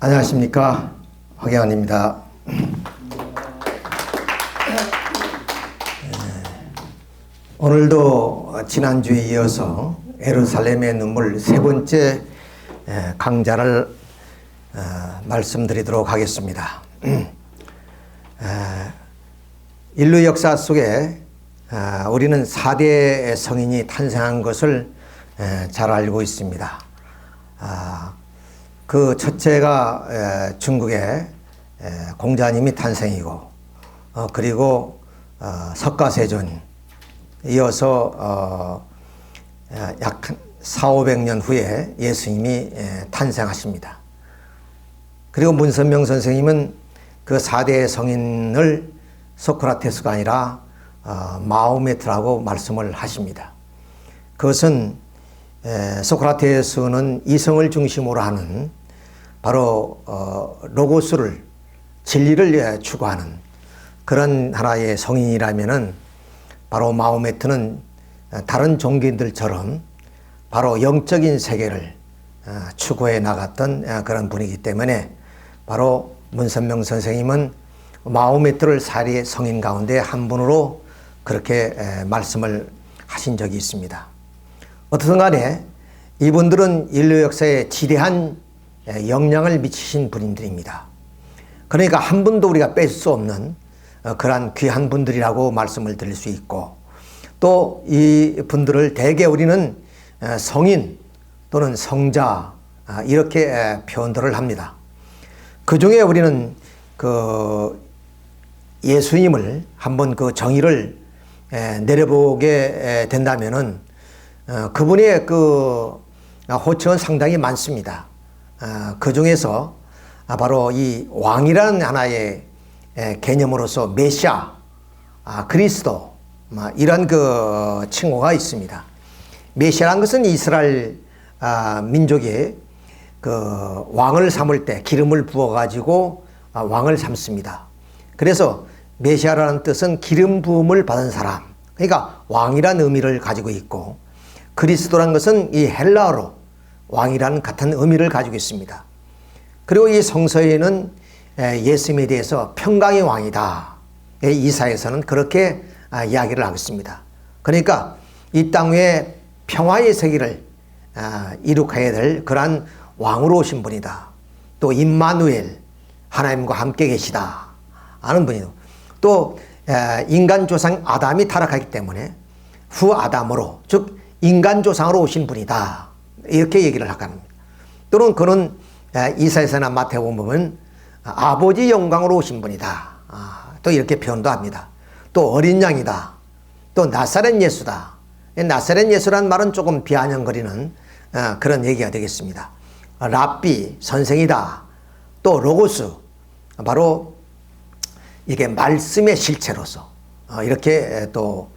안녕하십니까, 황혜환입니다. 오늘도 지난주에 이어서 예루살렘의 눈물 세 번째 강좌를 말씀드리도록 하겠습니다. 인류 역사 속에 우리는 4대 성인이 탄생한 것을 잘 알고 있습니다. 그 첫째가 중국의 공자님이 탄생이고, 그리고 석가세존, 이어서 약 400~500년 후에 예수님이 탄생하십니다. 그리고 문선명 선생님은 그 4대 성인을 소크라테스가 아니라 마호메트라고 말씀을 하십니다. 그것은 소크라테스는 이성을 중심으로 하는 바로 로고스를, 진리를 추구하는 그런 하나의 성인이라면은, 바로 마호메트는 다른 종교인들처럼 바로 영적인 세계를 추구해 나갔던 그런 분이기 때문에, 바로 문선명 선생님은 마호메트를 4대 성인 가운데 한 분으로 그렇게 말씀을 하신 적이 있습니다. 어떻든 간에 이분들은 인류 역사에 지대한 영향을 미치신 분들입니다. 그러니까 한 분도 우리가 뺄 수 없는 그러한 귀한 분들이라고 말씀을 드릴 수 있고, 또 이 분들을 대개 우리는 성인 또는 성자 이렇게 표현들을 합니다. 그 중에 우리는 그 예수님을 한번 그 정의를 내려보게 된다면은 그분의 그 호칭은 상당히 많습니다. 그 중에서 바로 이 왕이라는 하나의 개념으로서 메시아, 그리스도, 이런 그 칭호가 있습니다. 메시아라는 것은 이스라엘 민족이 그 왕을 삼을 때 기름을 부어가지고 왕을 삼습니다. 그래서 메시아라는 뜻은 기름 부음을 받은 사람, 그러니까 왕이라는 의미를 가지고 있고, 그리스도라는 것은 이 헬라어로 왕이라는 같은 의미를 가지고 있습니다. 그리고 이 성서에는 예수님에 대해서 평강의 왕이다, 이사야서는 그렇게 이야기를 하고 있습니다. 그러니까 이 땅 위에 평화의 세계를 이룩해야 될 그러한 왕으로 오신 분이다. 또 임마누엘, 하나님과 함께 계시다 하는 분이고, 또 인간 조상 아담이 타락하기 때문에 후 아담으로, 즉 인간 조상으로 오신 분이다, 이렇게 얘기를 하갑니다. 또는 그는 이사야서나 마태복음 보면 아버지 영광으로 오신 분이다, 또 이렇게 표현도 합니다. 또 어린 양이다, 또 나사렛 예수다. 나사렛 예수라는 말은 조금 비아냥거리는 그런 얘기가 되겠습니다. 랍비, 선생이다. 또 로고스, 바로 이게 말씀의 실체로서 이렇게 또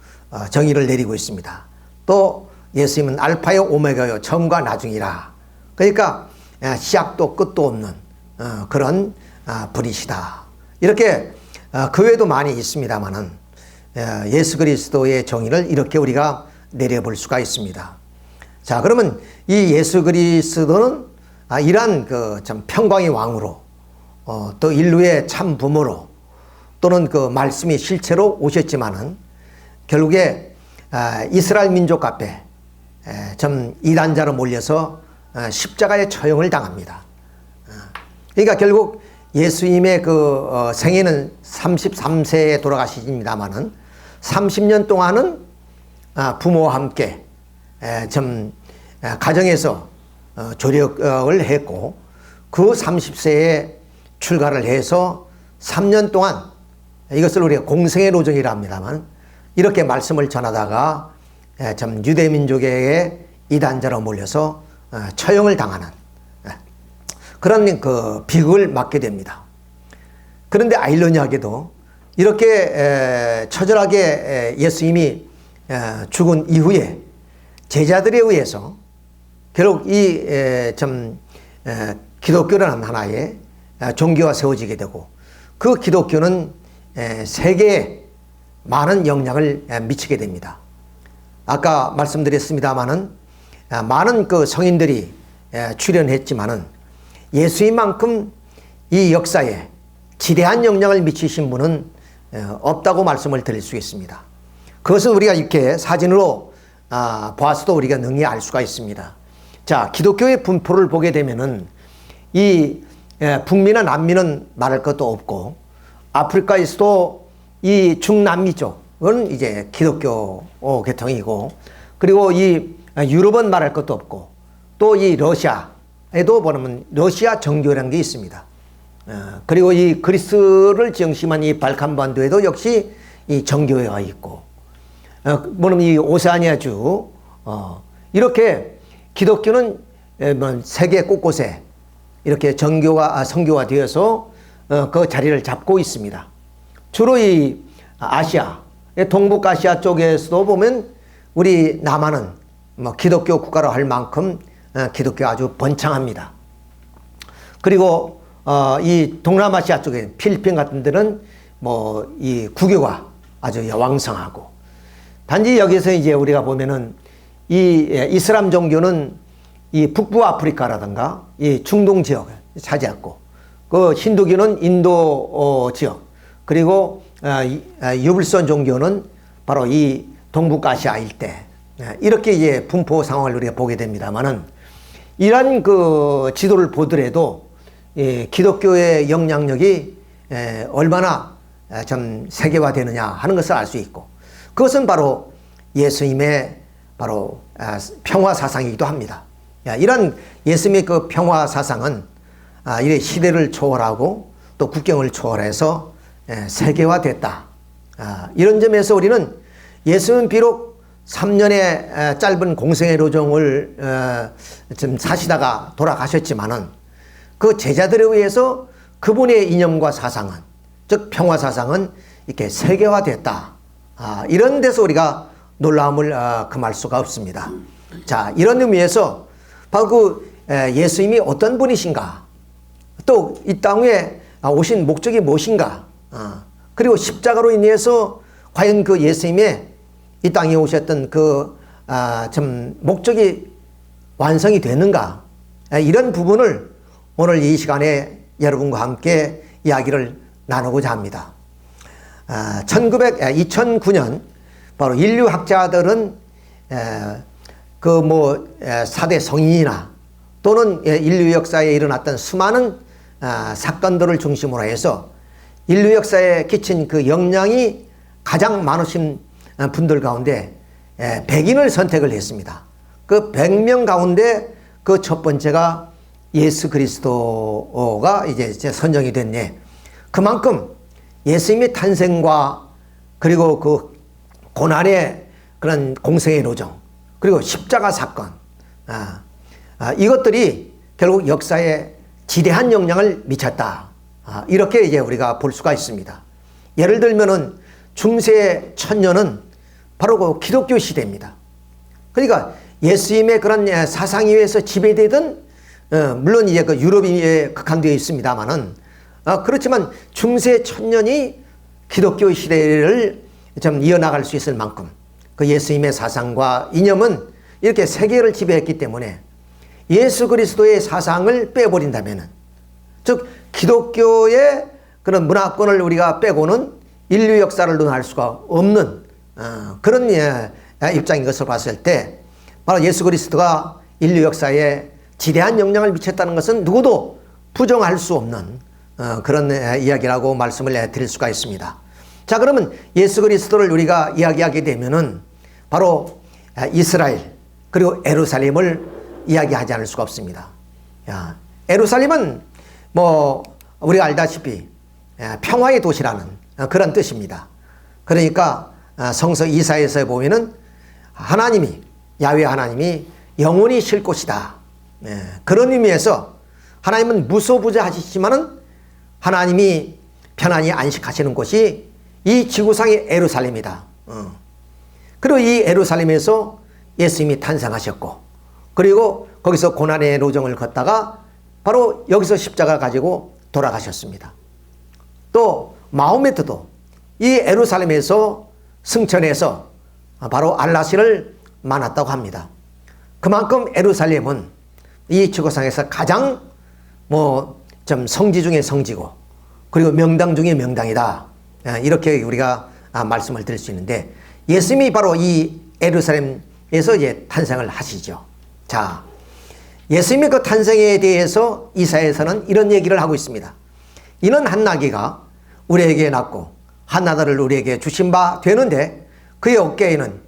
정의를 내리고 있습니다. 또 예수님은 알파요 오메가요, 처음과 나중이라. 그러니까 시작도 끝도 없는 그런 분이시다. 이렇게 그 외에도 많이 있습니다만은 예수 그리스도의 정의를 이렇게 우리가 내려볼 수가 있습니다. 자, 그러면 이 예수 그리스도는 이러한 그 참 평강의 왕으로, 또 인류의 참 부모로, 또는 그 말씀이 실체로 오셨지만은 결국에 이스라엘 민족 앞에 좀 이단자로 몰려서 십자가의 처형을 당합니다. 그러니까 결국 예수님의 그 생애는 33세에 돌아가십니다만은 30년 동안은 부모와 함께 좀 가정에서 조력을 했고, 그 30세에 출가를 해서 3년 동안, 이것을 우리가 공생의 로정이라 합니다만, 이렇게 말씀을 전하다가 좀 유대민족에게 이단자로 몰려서 처형을 당하는 그런 그 비극을 맞게 됩니다. 그런데 아이러니하게도 이렇게 처절하게 예수님이 죽은 이후에 제자들에 의해서 결국 이 좀 기독교라는 하나의 종교가 세워지게 되고, 그 기독교는 세계에 많은 영향을 미치게 됩니다. 아까 말씀드렸습니다마는 많은 그 성인들이 출연했지만은 예수님만큼 이 역사에 지대한 영향을 미치신 분은 없다고 말씀을 드릴 수 있습니다. 그것을 우리가 이렇게 사진으로 보아서도 우리가 능히 알 수가 있습니다. 자, 기독교의 분포를 보게 되면은 이 북미나 남미는 말할 것도 없고, 아프리카에서도 이 중남미 쪽은 이제 기독교 계통이고, 그리고 이 유럽은 말할 것도 없고, 또 이 러시아에도 보면 러시아 정교라는 게 있습니다. 그리고 이 그리스를 중심한 이 발칸반도에도 역시 이 정교회가 있고, 뭐냐면 이 오세아니아주, 이렇게 기독교는 세계 곳곳에 이렇게 선교가 되어서 그 자리를 잡고 있습니다. 주로 이 아시아, 동북아시아 쪽에서도 보면 우리 남한은 뭐 기독교 국가로 할 만큼 기독교 아주 번창합니다. 그리고 이 동남아시아 쪽에 필리핀 같은 데는 뭐 이 국교가 아주 왕성하고, 단지 여기서 이제 우리가 보면은 이 이슬람 종교는 이 북부 아프리카라든가 이 중동 지역을 차지했고, 그 힌두교는 인도 지역, 그리고 유불선 종교는 바로 이 동북아시아 일대, 이렇게 이제 분포 상황을 우리가 보게 됩니다만은, 이러한 그 지도를 보더라도 기독교의 영향력이 얼마나 좀 세계화되느냐 하는 것을 알 수 있고, 그것은 바로 예수님의 바로 평화 사상이기도 합니다. 이런 예수님의 그 평화 사상은 이래 시대를 초월하고 또 국경을 초월해서 세계화됐다. 이런 점에서 우리는 예수는 비록 3년의 짧은 공생의 로정을 좀 사시다가 돌아가셨지만은 그 제자들에 의해서 그분의 이념과 사상은, 즉 평화 사상은 이렇게 세계화됐다. 이런 데서 우리가 놀라움을 금할 수가 없습니다. 자, 이런 의미에서 바로 그 예수님이 어떤 분이신가, 또 이 땅에 오신 목적이 무엇인가, 그리고 십자가로 인해서 과연 그 예수님의 이 땅에 오셨던 그 좀 목적이 완성이 되는가, 이런 부분을 오늘 이 시간에 여러분과 함께 이야기를 나누고자 합니다. 2009년 바로 인류학자들은 그 뭐 4대 성인이나 또는 인류 역사에 일어났던 수많은 사건들을 중심으로 해서 인류 역사에 끼친 그 영향이 가장 많으신 분들 가운데 100인을 선택을 했습니다. 그 100명 가운데 그 첫 번째가 예수 그리스도가 이제 선정이 됐네. 그만큼 예수님의 탄생과 그리고 그 고난의 그런 공생의 로정, 그리고 십자가 사건, 이것들이 결국 역사에 지대한 영향을 미쳤다. 이렇게 이제 우리가 볼 수가 있습니다. 예를 들면은 중세 천년은 바로 그 기독교 시대입니다. 그러니까 예수님의 그런 사상에 의해서 지배되던, 물론 이제 그 유럽이 극한되어 있습니다만은, 그렇지만 중세 천년이 기독교 시대를 좀 이어나갈 수 있을 만큼 그 예수님의 사상과 이념은 이렇게 세계를 지배했기 때문에 예수 그리스도의 사상을 빼버린다면은, 즉 기독교의 그런 문화권을 우리가 빼고는 인류 역사를 논할 수가 없는 그런 입장인 것을 봤을 때, 바로 예수 그리스도가 인류 역사에 지대한 영향을 미쳤다는 것은 누구도 부정할 수 없는 그런 이야기라고 말씀을 드릴 수가 있습니다. 자, 그러면 예수 그리스도를 우리가 이야기하게 되면은 바로 이스라엘 그리고 예루살렘을 이야기하지 않을 수가 없습니다. 예루살렘은 뭐 우리가 알다시피 평화의 도시라는 그런 뜻입니다. 그러니까 성서 이사야서에 보면은 하나님이, 야훼 하나님이 영원히 쉴 곳이다. 그런 의미에서 하나님은 무소부재하시지만은 하나님이 편안히 안식하시는 곳이 이 지구상의 예루살렘이다. 그리고 이 예루살렘에서 예수님이 탄생하셨고, 그리고 거기서 고난의 로정을 걷다가 바로 여기서 십자가 가지고 돌아가셨습니다. 또 마호메트도 이 예루살렘에서 승천해서 바로 알라시를 만났다고 합니다. 그만큼 예루살렘은 이 지구상에서 가장 뭐 좀 성지 중에 성지고 그리고 명당 중에 명당이다. 이렇게 우리가 말씀을 드릴 수 있는데 예수님이 바로 이 예루살렘에서 이제 탄생을 하시죠. 자, 예수님의 그 탄생에 대해서 이사야서는 이런 얘기를 하고 있습니다. 이는 한 나귀가 우리에게 낳고 한 아들을 우리에게 주신 바 되는데 그의 어깨에는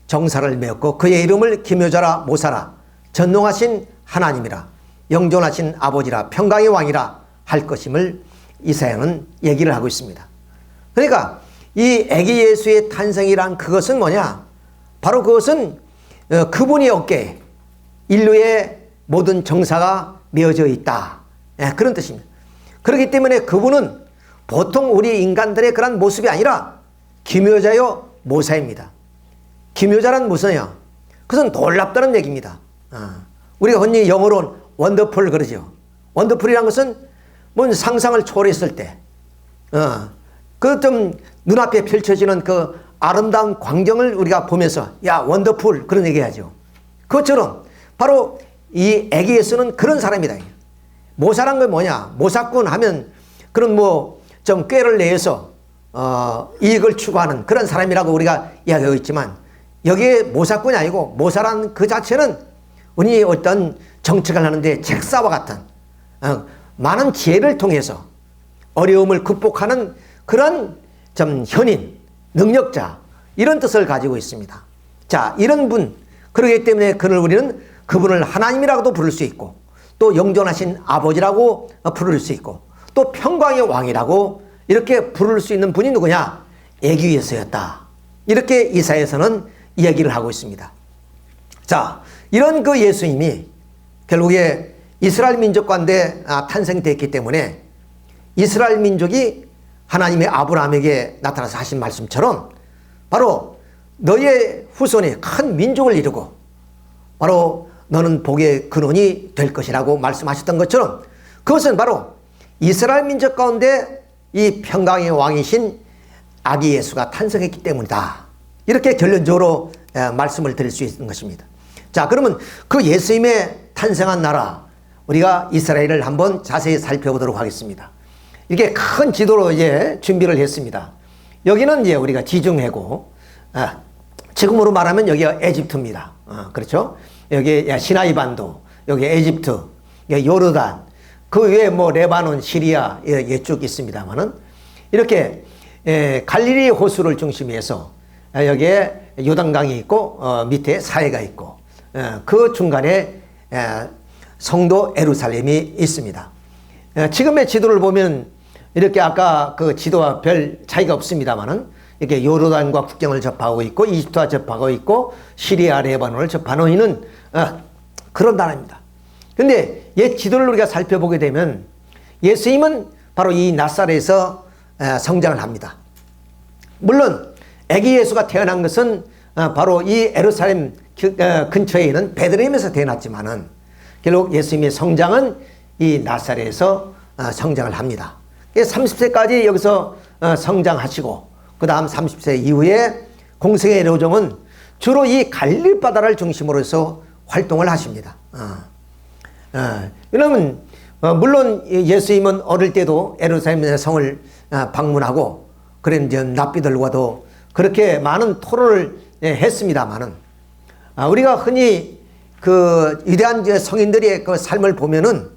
정사를 메었고 그의 이름을 기묘자라 모사라 전능하신 하나님이라 영존하신 아버지라 평강의 왕이라 할 것임을 이사야는 얘기를 하고 있습니다. 그러니까 이 아기 예수의 탄생이란 그것은 뭐냐? 바로 그것은 그분의 어깨에 인류의 모든 정사가 메어져 있다. 그런 뜻입니다. 그렇기 때문에 그분은 보통 우리 인간들의 그런 모습이 아니라 기묘자요 모사입니다. 기묘자란 무슨요? 그것은 놀랍다는 얘기입니다. 우리가 흔히 영어로는 원더풀 그러죠. 원더풀이란 것은 뭔 상상을 초월했을 때, 그 좀 눈앞에 펼쳐지는 그 아름다운 광경을 우리가 보면서 야 원더풀 그런 얘기하죠. 그것처럼 바로 이 아기 예수는 그런 사람이다. 모사란 건 뭐냐? 모사꾼 하면 그런 뭐 좀 꾀를 내서 이익을 추구하는 그런 사람이라고 우리가 이야기하고 있지만 여기에 모사꾼이 아니고 모사란 그 자체는 우리 어떤 정책을 하는데 책사와 같은 많은 지혜를 통해서 어려움을 극복하는 그런 좀 현인, 능력자 이런 뜻을 가지고 있습니다. 자, 이런 분 그렇기 때문에 우리는 그분을 하나님이라고도 부를 수 있고 또 영존하신 아버지라고 부를 수 있고 또 평강의 왕이라고 이렇게 부를 수 있는 분이 누구냐? 아기 예수였다. 이렇게 이사야서는 이야기를 하고 있습니다. 자, 이런 그 예수님이 결국에 이스라엘 민족 가운데 탄생됐기 때문에 이스라엘 민족이 하나님의 아브라함에게 나타나서 하신 말씀처럼 바로 너의 후손이 큰 민족을 이루고 바로 너는 복의 근원이 될 것이라고 말씀하셨던 것처럼 그것은 바로 이스라엘 민족 가운데 이 평강의 왕이신 아기 예수가 탄생했기 때문이다. 이렇게 결론적으로 말씀을 드릴 수 있는 것입니다. 자, 그러면 그 예수님의 탄생한 나라 우리가 이스라엘을 한번 자세히 살펴보도록 하겠습니다. 이렇게 큰 지도로 이제 준비를 했습니다. 여기는 이제 우리가 지중해고 지금으로 말하면 여기가 에집트입니다. 그렇죠? 여기 시나이 반도, 여기 에집트, 여기 요르단, 그 외에 뭐 레바논, 시리아 쭉 있습니다만은 이렇게 갈릴리 호수를 중심해서 여기에 요단강이 있고 밑에 사해가 있고 그 중간에 성도 예루살렘이 있습니다. 지금의 지도를 보면 이렇게 아까 그 지도와 별 차이가 없습니다만은 이렇게 요르단과 국경을 접하고 있고 이집트와 접하고 있고 시리아, 레바논을 접하고 있는 그런 나라입니다. 그런데 옛 지도를 우리가 살펴보게 되면 예수님은 바로 이 나사렛에서 성장을 합니다. 물론 아기 예수가 태어난 것은 바로 이 예루살렘 근처에 있는 베들레헴에서 태어났지만은 결국 예수님의 성장은 이 나사렛에서 성장을 합니다. 30세까지 여기서 성장하시고 그 다음 30세 이후에 공생의 여정은 주로 이 갈릴리 바다를 중심으로 해서 활동을 하십니다. 왜냐하면 물론 예수님은 어릴 때도 예루살렘 성을 방문하고 그런 랍비들과도 그렇게 많은 토론을 했습니다만은 우리가 흔히 그 위대한 성인들의 그 삶을 보면은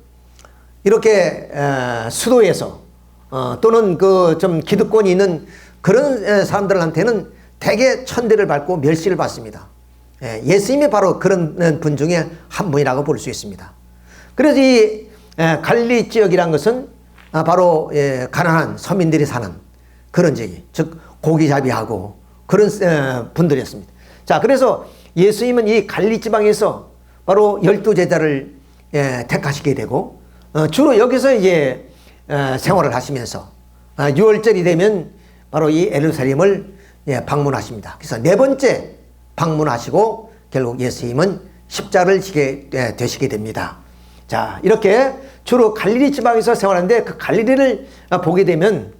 이렇게 수도에서 또는 그 좀 기득권이 있는 그런 사람들한테는 대개 천대를 받고 멸시를 받습니다. 예수님이 바로 그런 분 중에 한 분이라고 볼 수 있습니다. 그래서 이 갈릴리 지역이란 것은 바로 가난한 서민들이 사는 그런 지역, 즉 고기잡이하고 그런 분들이었습니다. 자, 그래서 예수님은 이 갈릴리 지방에서 바로 12제자를 택하시게 되고 주로 여기서 이제 생활을 하시면서 6월절이 되면 바로 이 예루살렘을 방문하십니다. 그래서 네 번째 방문하시고 결국 예수님은 십자가를 지게 되시게 됩니다. 자, 이렇게 주로 갈릴리 지방에서 생활하는데 그 갈릴리를 보게 되면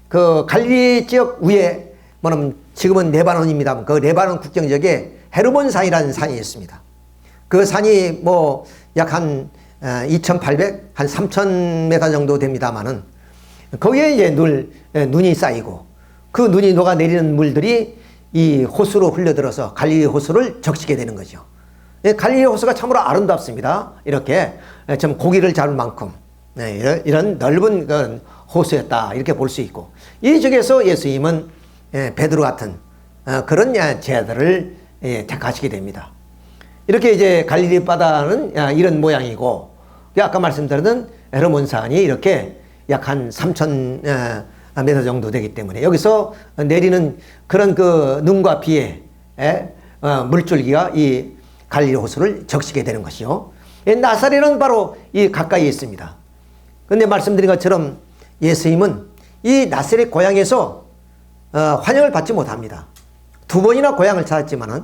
그 갈릴리 지역 위에 뭐냐면 지금은 레바논입니다. 그 레바논 국경 지역에 헤르몬 산이라는 산이 있습니다. 그 산이 뭐 약 한 2,800, 한 3,000m 정도 됩니다만은 거기에 이제 눈이 쌓이고 그 눈이 녹아내리는 물들이 이 호수로 흘러들어서 갈릴리 호수를 적시게 되는 거죠. 갈릴리 호수가 참으로 아름답습니다. 이렇게 좀 고기를 잡을 만큼 이런 넓은 그 호수였다 이렇게 볼 수 있고 이 중에서 예수님은 베드로 같은 그런 제자들을 택하시게 됩니다. 이렇게 이제 갈릴리 바다는 이런 모양이고 아까 말씀드렸던 헤르몬산이 이렇게 약 한 3,000m 정도 되기 때문에 여기서 내리는 그런 그 눈과 비의 물줄기가 이 갈릴리 호수를 적시게 되는 것이요. 나사렛은 바로 이 가까이에 있습니다. 그런데 말씀드린 것처럼 예수님은 이 나사렛 고향에서 환영을 받지 못합니다. 2번이나 고향을 찾았지만은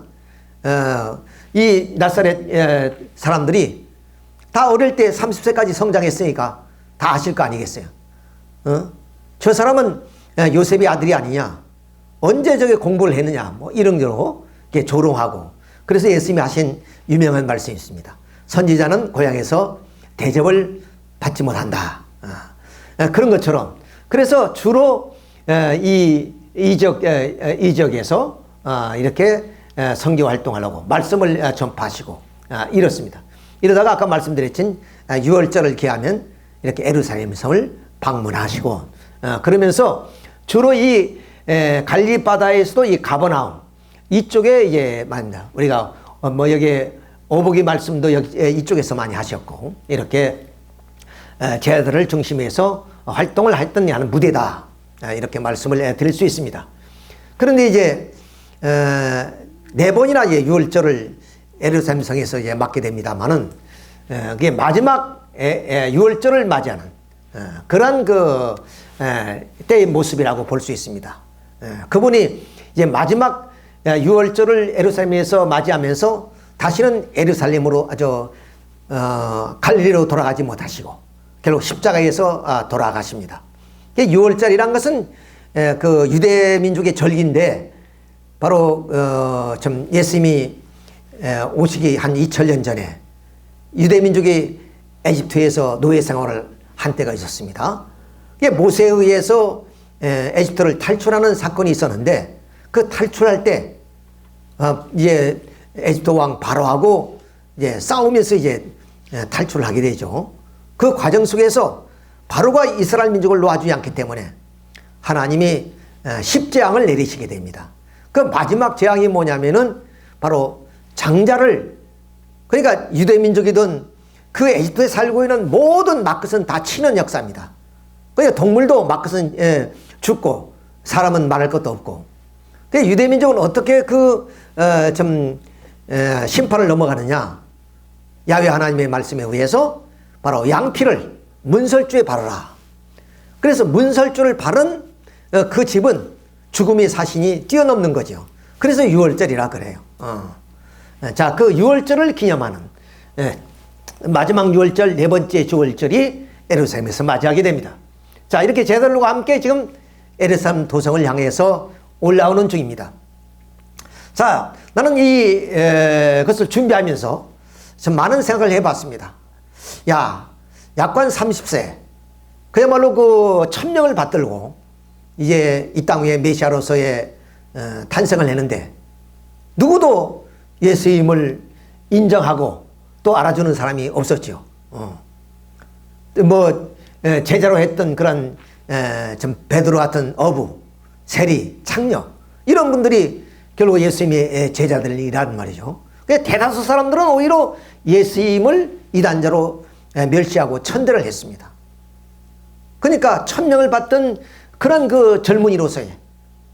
이 나사렛 사람들이 다 어릴 때 30세까지 성장했으니까 다 아실 거 아니겠어요? 저 사람은 요셉의 아들이 아니냐? 언제 저게 공부를 했느냐? 뭐 이런 경우 조롱하고 그래서 예수님이 하신 유명한 말씀이 있습니다. 선지자는 고향에서 대접을 받지 못한다. 그런 것처럼 그래서 주로 이 이적에서 이렇게 선교 활동하려고 말씀을 전파하시고 이렇습니다. 이러다가 아까 말씀드렸진 6월절을 기하면 이렇게 예루살렘 성을 방문하시고 그러면서 주로 이 갈릴리 바다에서도 이 가버나움 이쪽에 이제 만나 우리가 뭐 여기 오복이 말씀도 이쪽에서 많이 하셨고 이렇게 제자들을 중심해서 활동을 했던 하는 무대다 이렇게 말씀을 드릴 수 있습니다. 그런데 이제 4번이나 이제 6월절을 예루살렘 성에서 이제 맞게 됩니다만은 그게 마지막 6월절을 맞이하는 그런 그 때의 모습이라고 볼 수 있습니다. 그분이 이제 마지막 6월절을 예루살렘에서 맞이하면서 다시는 예루살렘으로 갈릴리로 돌아가지 못하시고 결국 십자가에서 돌아가십니다. 6월절이란 것은 그 유대 민족의 절기인데 바로 좀 예수님이 오시기 한 2000년 전에 유대 민족이 에집트에서 노예 생활을 한 때가 있었습니다. 모세에 의해서 에집트를 탈출하는 사건이 있었는데 그 탈출할 때 이제 에집트 왕 바로하고 이제 싸우면서 이제 탈출을 하게 되죠. 그 과정 속에서 바로가 이스라엘 민족을 놓아주지 않기 때문에 하나님이 십재앙을 내리시게 됩니다. 그 마지막 재앙이 뭐냐면은 바로 장자를 그러니까 유대 민족이든 그 에집트에 살고 있는 모든 막것은 다 치는 역사입니다. 그러니까 동물도 막것은 죽고 사람은 말할 것도 없고. 그 유대 민족은 어떻게 심판을 넘어가느냐? 야훼 하나님의 말씀에 의해서 바로 양피를 문설주에 바르라. 그래서 문설주를 바른 그 집은 죽음의 사신이 뛰어넘는 거죠. 그래서 6월절이라 그래요. 자, 그 6월절을 기념하는 마지막 6월절 4번째 주월절이 예루살렘에서 맞이하게 됩니다. 자, 이렇게 제자들과 함께 지금 예루살렘 도성을 향해서 올라오는 중입니다. 자, 나는 그것을 준비하면서 좀 많은 생각을 해봤습니다. 약관 30세 그야말로 그 천명을 받들고 이제 이 땅 위에 메시아로서의 탄생을 했는데 누구도 예수님을 인정하고 또 알아주는 사람이 없었죠. 제자로 했던 그런 좀 베드로 같은 어부, 세리, 창녀 이런 분들이 결국 예수님의 제자들이란 말이죠. 대다수 사람들은 오히려 예수님을 이단자로 멸시하고 천대를 했습니다. 그러니까 천명을 받던 그런 그 젊은이로서의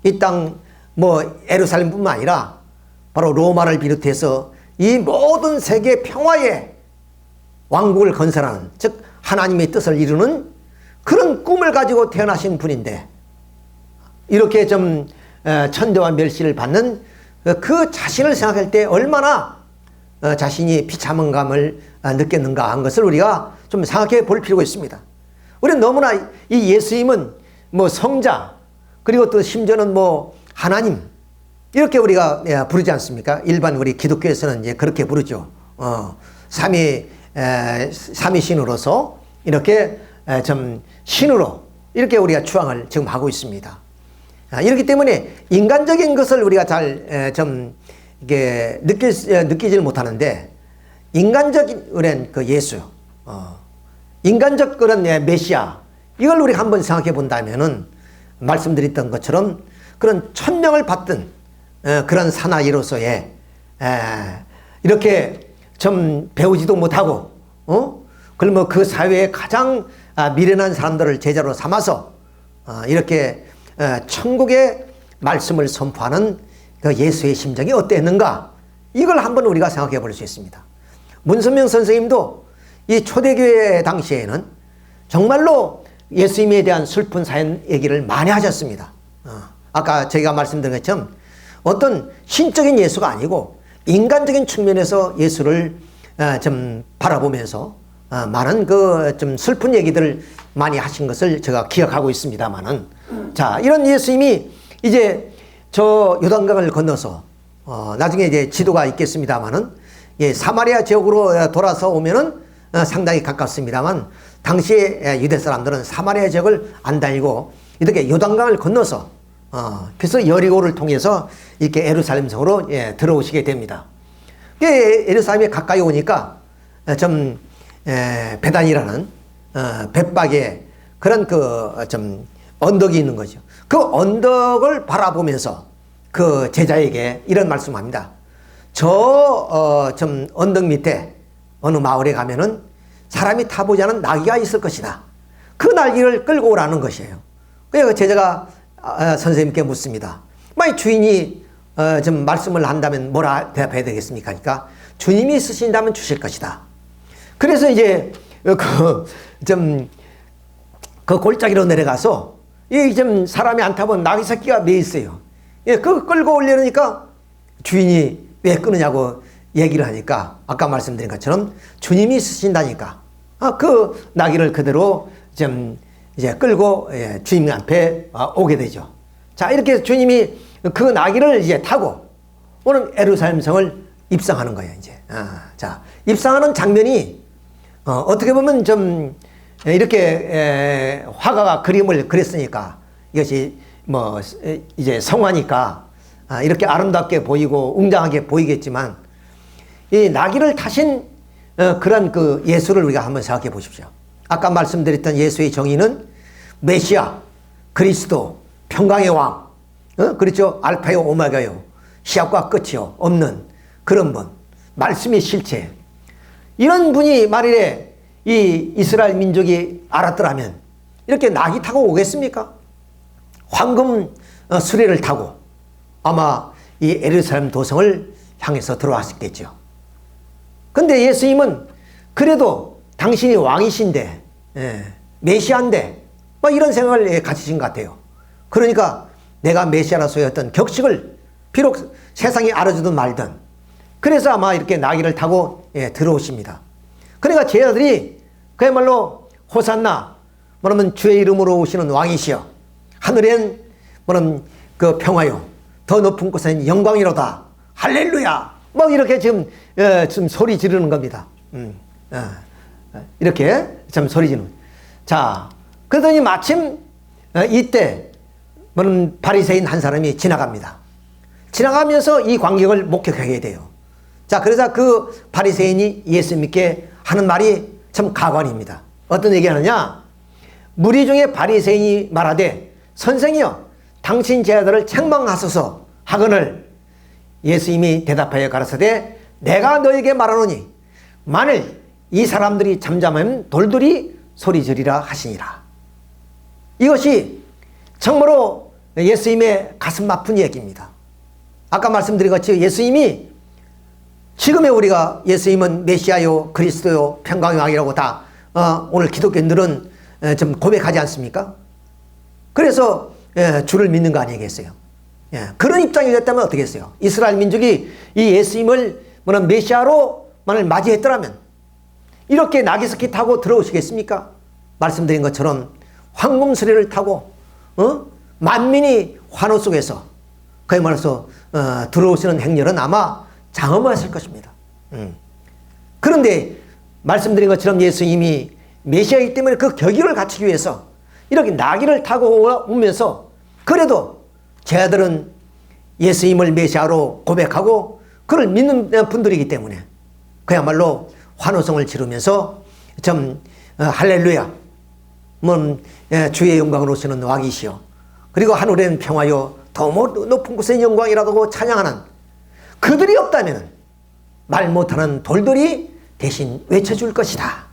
이 땅 예루살렘뿐만 아니라 바로 로마를 비롯해서 이 모든 세계 평화의 왕국을 건설하는 즉 하나님의 뜻을 이루는 그런 꿈을 가지고 태어나신 분인데 이렇게 좀 천대와 멸시를 받는 그 자신을 생각할 때 얼마나 자신이 비참함을 느꼈는가 한 것을 우리가 좀 생각해 볼 필요가 있습니다. 우리는 너무나 이 예수님은 성자 그리고 또 심지어는 하나님 이렇게 우리가 부르지 않습니까? 일반 우리 기독교에서는 이제 그렇게 부르죠. 삼위 삼위신으로서 이렇게 좀 신으로 이렇게 우리가 추앙을 지금 하고 있습니다. 이렇기 때문에 인간적인 것을 우리가 잘 좀 이게 느끼질 못하는데, 인간적인 그런 그 예수, 인간적 그런 메시아, 이걸 우리가 한번 생각해 본다면은 말씀드렸던 것처럼 그런 천명을 받던 그런 사나이로서의 이렇게 좀 배우지도 못하고 그러면 그 사회에 가장 미련한 사람들을 제자로 삼아서 이렇게 천국의 말씀을 선포하는 그 예수의 심정이 어땠는가, 이걸 한번 우리가 생각해 볼 수 있습니다. 문선명 선생님도 이 초대교회 당시에는 정말로 예수님에 대한 슬픈 사연 얘기를 많이 하셨습니다. 아까 제가 말씀드린 것처럼 어떤 신적인 예수가 아니고 인간적인 측면에서 예수를 좀 바라보면서 많은 그 좀 슬픈 얘기들을 많이 하신 것을 제가 기억하고 있습니다만은, 자, 이런 예수님이 이제 저 요단강을 건너서 나중에 이제 지도가 있겠습니다만은, 예, 사마리아 지역으로 돌아서 오면은 상당히 가깝습니다만, 당시에 유대 사람들은 사마리아 지역을 안 다니고 이렇게 요단강을 건너서 그래서 여리고를 통해서 이렇게 예루살렘 성으로 들어오시게 됩니다. 예루살렘에 가까이 오니까 좀 베단이라는 벳박에 그런 그 좀 언덕이 있는 거죠. 그 언덕을 바라보면서 그 제자에게 이런 말씀합니다. 저 좀 언덕 밑에 어느 마을에 가면은 사람이 타보지 않은 나귀가 있을 것이다. 그 나귀를 끌고 오라는 것이에요. 그래서 제자가 선생님께 묻습니다. 만약 주인이 좀 말씀을 한다면 뭐라 대답해야 되겠습니까? 그러니까 주님이 쓰신다면 주실 것이다. 그래서 이제 그 골짜기로 내려가서 이 좀 사람이 안 타본 나귀 새끼가 매 있어요. 예, 그거 끌고 오려니까 주인이 왜 끄느냐고 얘기를 하니까 아까 말씀드린 것처럼 주님이 쓰신다니까 그 나귀를 그대로 좀 이제 끌고 주님 앞에 오게 되죠. 자, 이렇게 주님이 그 나귀를 이제 타고 오는 예루살렘 성을 입성하는 거예요. 이제 자, 입성하는 장면이 어떻게 보면 좀 이렇게 화가가 그림을 그렸으니까 이것이 뭐 이제 성화니까 이렇게 아름답게 보이고 웅장하게 보이겠지만, 이 나귀를 타신 그런 그 예수를 우리가 한번 생각해 보십시오. 아까 말씀드렸던 예수의 정의는 메시아, 그리스도, 평강의 왕, 그렇죠? 알파요 오메가요, 시작과 끝이요 없는 그런 분, 말씀의 실체. 이런 분이 만일에 이 이스라엘 민족이 알았더라면 이렇게 나귀 타고 오겠습니까? 황금 수레를 타고 아마 이 예루살렘 도성을 향해서 들어왔겠죠. 근데 예수님은 그래도 당신이 왕이신데, 메시아인데, 뭐 이런 생각을 가지신 것 같아요. 그러니까 내가 메시아라서의 어떤 격식을 비록 세상이 알아주든 말든, 그래서 아마 이렇게 나귀를 타고 들어오십니다. 그러니까 제자들이 그야말로 호산나, 뭐냐면 주의 이름으로 오시는 왕이시여, 하늘엔 뭐냐면 그 평화요, 더 높은 곳엔 영광이로다, 할렐루야, 뭐 이렇게 지금 소리 지르는 겁니다. 이렇게 좀 소리 지르는. 자, 그러더니 마침 이때 뭐냐면 바리새인 한 사람이 지나갑니다. 지나가면서 이 광경을 목격하게 돼요. 자, 그래서 그 바리새인이 예수님께 하는 말이 참 가관입니다. 어떤 얘기하느냐? 무리 중에 바리새인이 말하되 선생이여 당신 제자들을 책망하소서 하거늘 예수님이 대답하여 가라사대 내가 너에게 말하노니 만일 이 사람들이 잠잠하면 돌들이 소리 지르리라 하시니라. 이것이 정말로 예수님의 가슴 아픈 얘기입니다. 아까 말씀드린 것처럼 예수님이 지금의 우리가 예수님은 메시아요, 그리스도요, 평강의 왕이라고 다 오늘 기독교인들은 좀 고백하지 않습니까? 그래서 주를 믿는 거 아니겠어요? 그런 입장이 됐다면 어떻게 했어요? 이스라엘 민족이 이 예수님을 메시아로 만일 맞이했더라면 이렇게 나귀석기 타고 들어오시겠습니까? 말씀드린 것처럼 황금 수레를 타고 만민이 환호 속에서 그에 말해서 들어오시는 행렬은 아마 장엄하실 것입니다. 그런데 말씀드린 것처럼 예수님이 메시아이기 때문에 그 격의를 갖추기 위해서 이렇게 나귀를 타고 오면서, 그래도 제 아들은 예수님을 메시아로 고백하고 그를 믿는 분들이기 때문에 그야말로 환호성을 지르면서 할렐루야, 주의 영광으로 오시는 왕이시여, 그리고 하늘에는 평화요 더 높은 곳에 영광이라고 찬양하는 그들이 없다면 말 못하는 돌들이 대신 외쳐줄 것이다.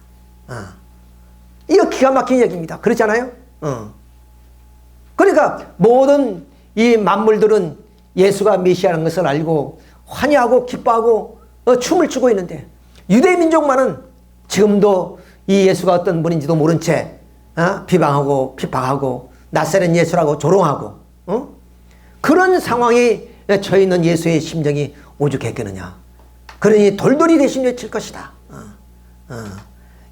이거 기가 막힌 얘기입니다. 그렇지 않아요? 그러니까 모든 이 만물들은 예수가 메시아라는 것을 알고 환희하고 기뻐하고 춤을 추고 있는데, 유대민족만은 지금도 이 예수가 어떤 분인지도 모른 채 비방하고 핍박하고 낯설은 예수라고 조롱하고 그런 상황에 처해 있는 예수의 심정이 오죽했겠느냐. 그러니 돌돌이 대신 외칠 것이다.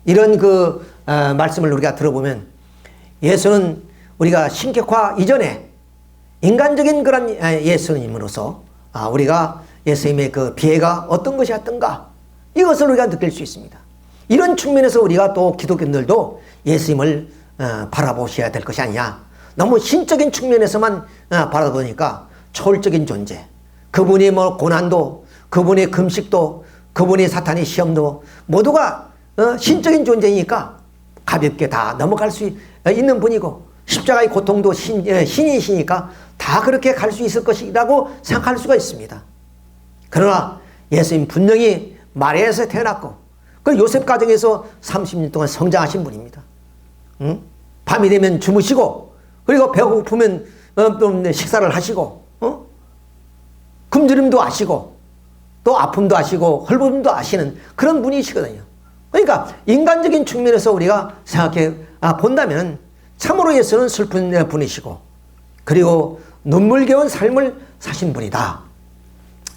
이런 말씀을 우리가 들어보면, 예수는 우리가 신격화 이전에 인간적인 그런 예수님으로서 우리가 예수님의 그 비애가 어떤 것이었던가, 이것을 우리가 느낄 수 있습니다. 이런 측면에서 우리가 또 기독교인들도 예수님을 바라보셔야 될 것이 아니냐. 너무 신적인 측면에서만 바라보니까 초월적인 존재, 그분이 고난도, 그분의 금식도, 그분의 사탄의 시험도 모두가 신적인 존재이니까 가볍게 다 넘어갈 수 있는 분이고, 십자가의 고통도 신이시니까 다 그렇게 갈 수 있을 것이라고 생각할 수가 있습니다. 그러나 예수님 분명히 마리아에서 태어났고, 그 요셉 가정에서 30년 동안 성장하신 분입니다. 밤이 되면 주무시고, 그리고 배고프면 또 식사를 하시고, 굶주림도 아시고, 또 아픔도 아시고 헐벗음도 아시는 그런 분이시거든요. 그러니까 인간적인 측면에서 우리가 생각해 본다면 참으로 예수는 슬픈 분이시고, 그리고 눈물겨운 삶을 사신 분이다.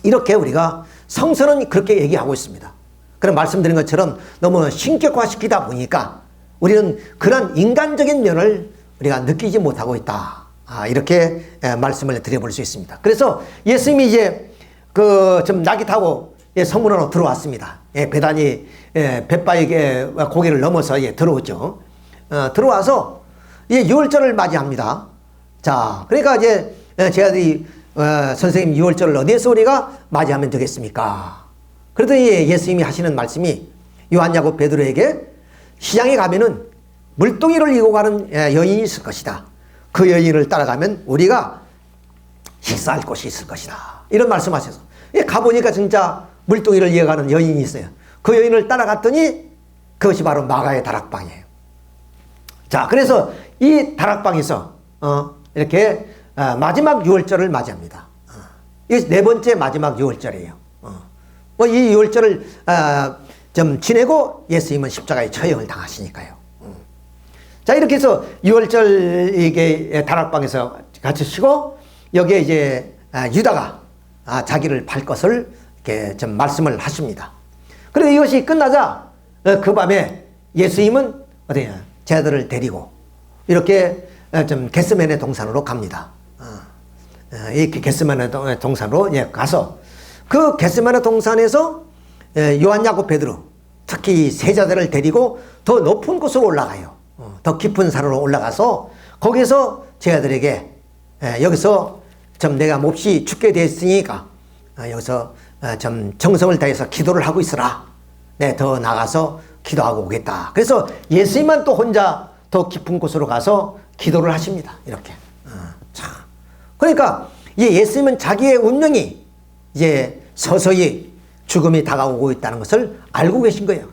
이렇게 우리가 성서는 그렇게 얘기하고 있습니다. 그런 말씀드린 것처럼 너무 신격화시키다 보니까 우리는 그런 인간적인 면을 우리가 느끼지 못하고 있다. 이렇게 말씀을 드려볼 수 있습니다. 그래서 예수님이 이제 낙이 타고 성문으로 들어왔습니다. 베다니 벳바에게 고개를 넘어서 들어오죠. 들어와서 이제 유월절을 맞이합니다. 자, 그러니까 이제 제 아들이 선생님, 유월절을 어디에서 우리가 맞이하면 되겠습니까? 그러더니 예수님이 하시는 말씀이, 요한야고 베드로에게 시장에 가면은 물동이를 이고 가는 여인이 있을 것이다. 그 여인을 따라가면 우리가 식사할 곳이 있을 것이다. 이런 말씀하셔서 가보니까 진짜 물동이를 이어가는 여인이 있어요. 그 여인을 따라갔더니 그것이 바로 마가의 다락방이에요. 자, 그래서 이 다락방에서 이렇게 마지막 유월절을 맞이합니다. 이게 네 번째 마지막 유월절이에요. 이 유월절을 좀 지내고 예수님은 십자가의 처형을 당하시니까요. 자, 이렇게 해서 유월절 이게 다락방에서 같이 쉬고, 여기에 이제 유다가 자기를 팔 것을 이렇게 좀 말씀을 하십니다. 그런데 이것이 끝나자 그 밤에 예수님은 어디냐, 제 아들을 데리고 이렇게 좀 겟세마네 동산으로 갑니다. 이 겟세마네 동산으로 가서 그 겟세마네 동산에서 요한, 야곱, 베드로, 특히 세자들을 데리고 더 높은 곳으로 올라가요. 더 깊은 산으로 올라가서 거기서 제 아들에게 여기서 좀 내가 몹시 죽게 됐으니까 여기서 좀 정성을 다해서 기도를 하고 있으라. 네, 더 나가서 기도하고 오겠다. 그래서 예수님만 또 혼자 더 깊은 곳으로 가서 기도를 하십니다. 이렇게. 자, 그러니까 예수님은 자기의 운명이 이제 서서히 죽음이 다가오고 있다는 것을 알고 계신 거예요.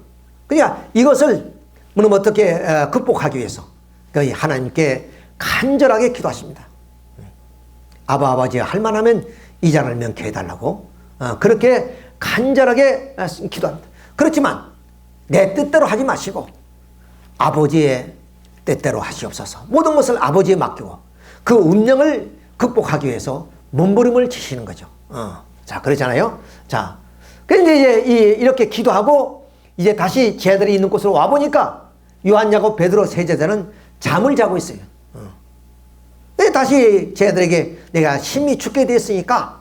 그러니까 이것을 어떻게 극복하기 위해서 하나님께 간절하게 기도하십니다. 아버지, 할만하면 이 잔을 명쾌 해달라고 그렇게 간절하게 기도합니다. 그렇지만 내 뜻대로 하지 마시고 아버지의 뜻대로 하시옵소서. 모든 것을 아버지에 맡기고 그 운명을 극복하기 위해서 몸부림을 치시는 거죠. 자, 그렇잖아요. 자, 그런데 이제 이렇게 기도하고 이제 다시 제 아들이 있는 곳으로 와보니까 요한, 야곱, 베드로 세제자는 잠을 자고 있어요. 다시 제 아들에게 내가 심히 죽게 됐으니까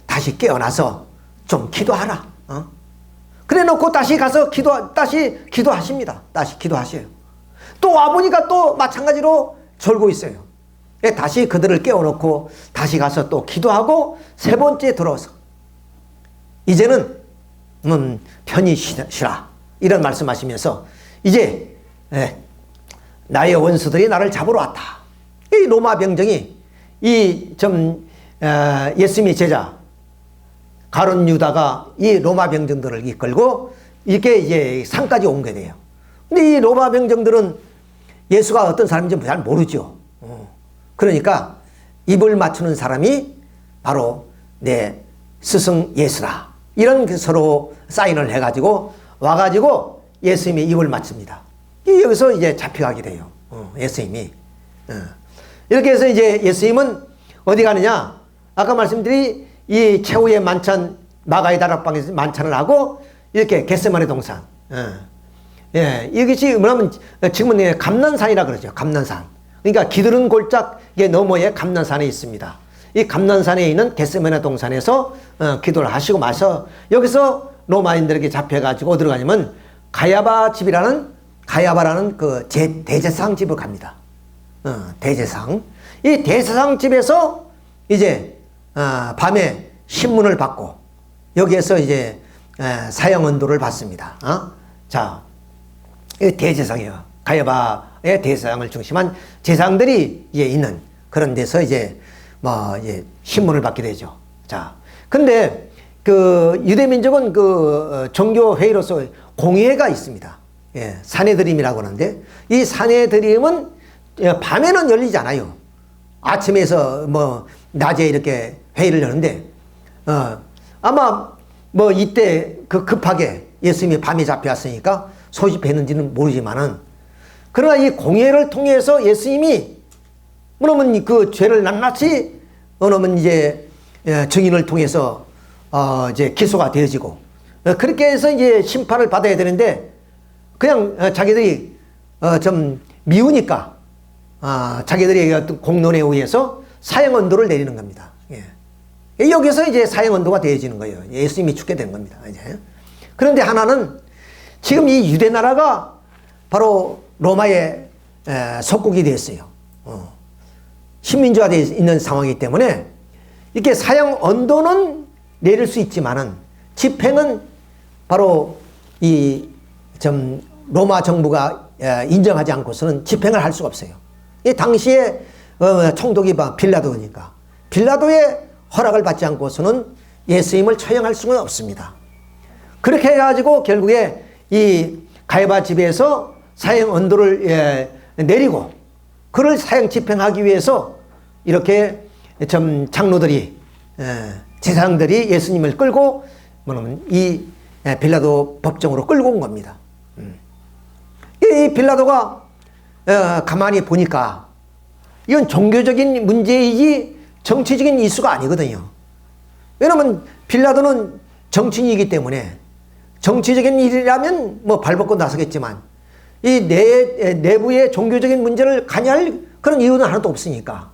다시 깨어나서 좀 기도하라. 그래 놓고 다시 가서 다시 기도하십니다. 다시 기도하셔요. 또 와보니까 또 마찬가지로 졸고 있어요. 다시 그들을 깨워놓고 다시 가서 또 기도하고 세 번째 들어서 이제는 편히 쉬라 이런 말씀하시면서 이제 나의 원수들이 나를 잡으러 왔다. 이 로마 병정이 예수님의 제자 가룟 유다가 이 로마 병정들을 이끌고 이렇게 이제 산까지 온 게 돼요. 근데 이 로마 병정들은 예수가 어떤 사람인지 잘 모르죠. 그러니까 입을 맞추는 사람이 바로 내 스승 예수다. 이런 서로 사인을 해가지고 와가지고 예수님이 입을 맞춥니다. 여기서 이제 잡혀가게 돼요. 예수님이. 이렇게 해서 이제 예수님은 어디 가느냐? 아까 말씀드린 이 최후의 만찬, 마가의 다락방에서 만찬을 하고 이렇게 겟세마네 동산. 이것이 뭐냐면 지금은 감난산이라 그러죠. 감난산. 그러니까 기드론 골짜기 너머에 감난산에 있습니다. 이 감난산에 있는 겟세마네 동산에서 기도를 하시고 마서 여기서 로마인들에게 잡혀가지고 어디로 가냐면 가야바라는 그 대제사장 집을 갑니다. 대제사장. 이 대제사장 집에서 이제 밤에 신문을 받고 여기에서 이제 사형 언도를 받습니다. 자, 이 대제사장이에요. 가야바의 대제사장을 중심한 제사장들이 이제 있는 그런 데서 이제 이제 신문을 받게 되죠. 자, 근데 그 유대민족은 그 종교 회의로서 공회가 있습니다. 사내드림이라고 하는데 이 사내드림은 밤에는 열리지 않아요. 아침에서 낮에 이렇게 회의를 여는데 아마 이때 그 급하게 예수님이 밤에 잡혀왔으니까 소집했는지는 모르지만은 그러나 이 공회를 통해서 예수님이 그러면 그 죄를 낱낱이 그러면 이제 증인을 통해서 이제 기소가 되어지고 그렇게 해서 이제 심판을 받아야 되는데 그냥 자기들이 좀 미우니까 자기들의 어떤 공론에 의해서 사형 언도를 내리는 겁니다. 여기서 이제 사형 언도가 되어지는 거예요. 예수님이 죽게 된 겁니다. 이제. 그런데 하나는 지금 이 유대 나라가 바로 로마의 속국이 됐어요. 식민지화되어 있는 상황이기 때문에 이렇게 사형 언도는 내릴 수 있지만은 집행은 바로 로마 정부가 인정하지 않고서는 집행을 할 수가 없어요. 이 당시에 총독이 빌라도니까 빌라도의 허락을 받지 않고서는 예수님을 처형할 수는 없습니다. 그렇게 해가지고 결국에 이 가야바 집에서 사형 언도를 내리고 그를 사형 집행하기 위해서 이렇게 장로들이 제사장들이 예수님을 끌고 이 빌라도 법정으로 끌고 온 겁니다. 이 빌라도가 가만히 보니까 이건 종교적인 문제이지 정치적인 이슈가 아니거든요. 왜냐하면 빌라도는 정치인이기 때문에 정치적인 일이라면 발벗고 나서겠지만 이 내부의 종교적인 문제를 관여할 그런 이유는 하나도 없으니까.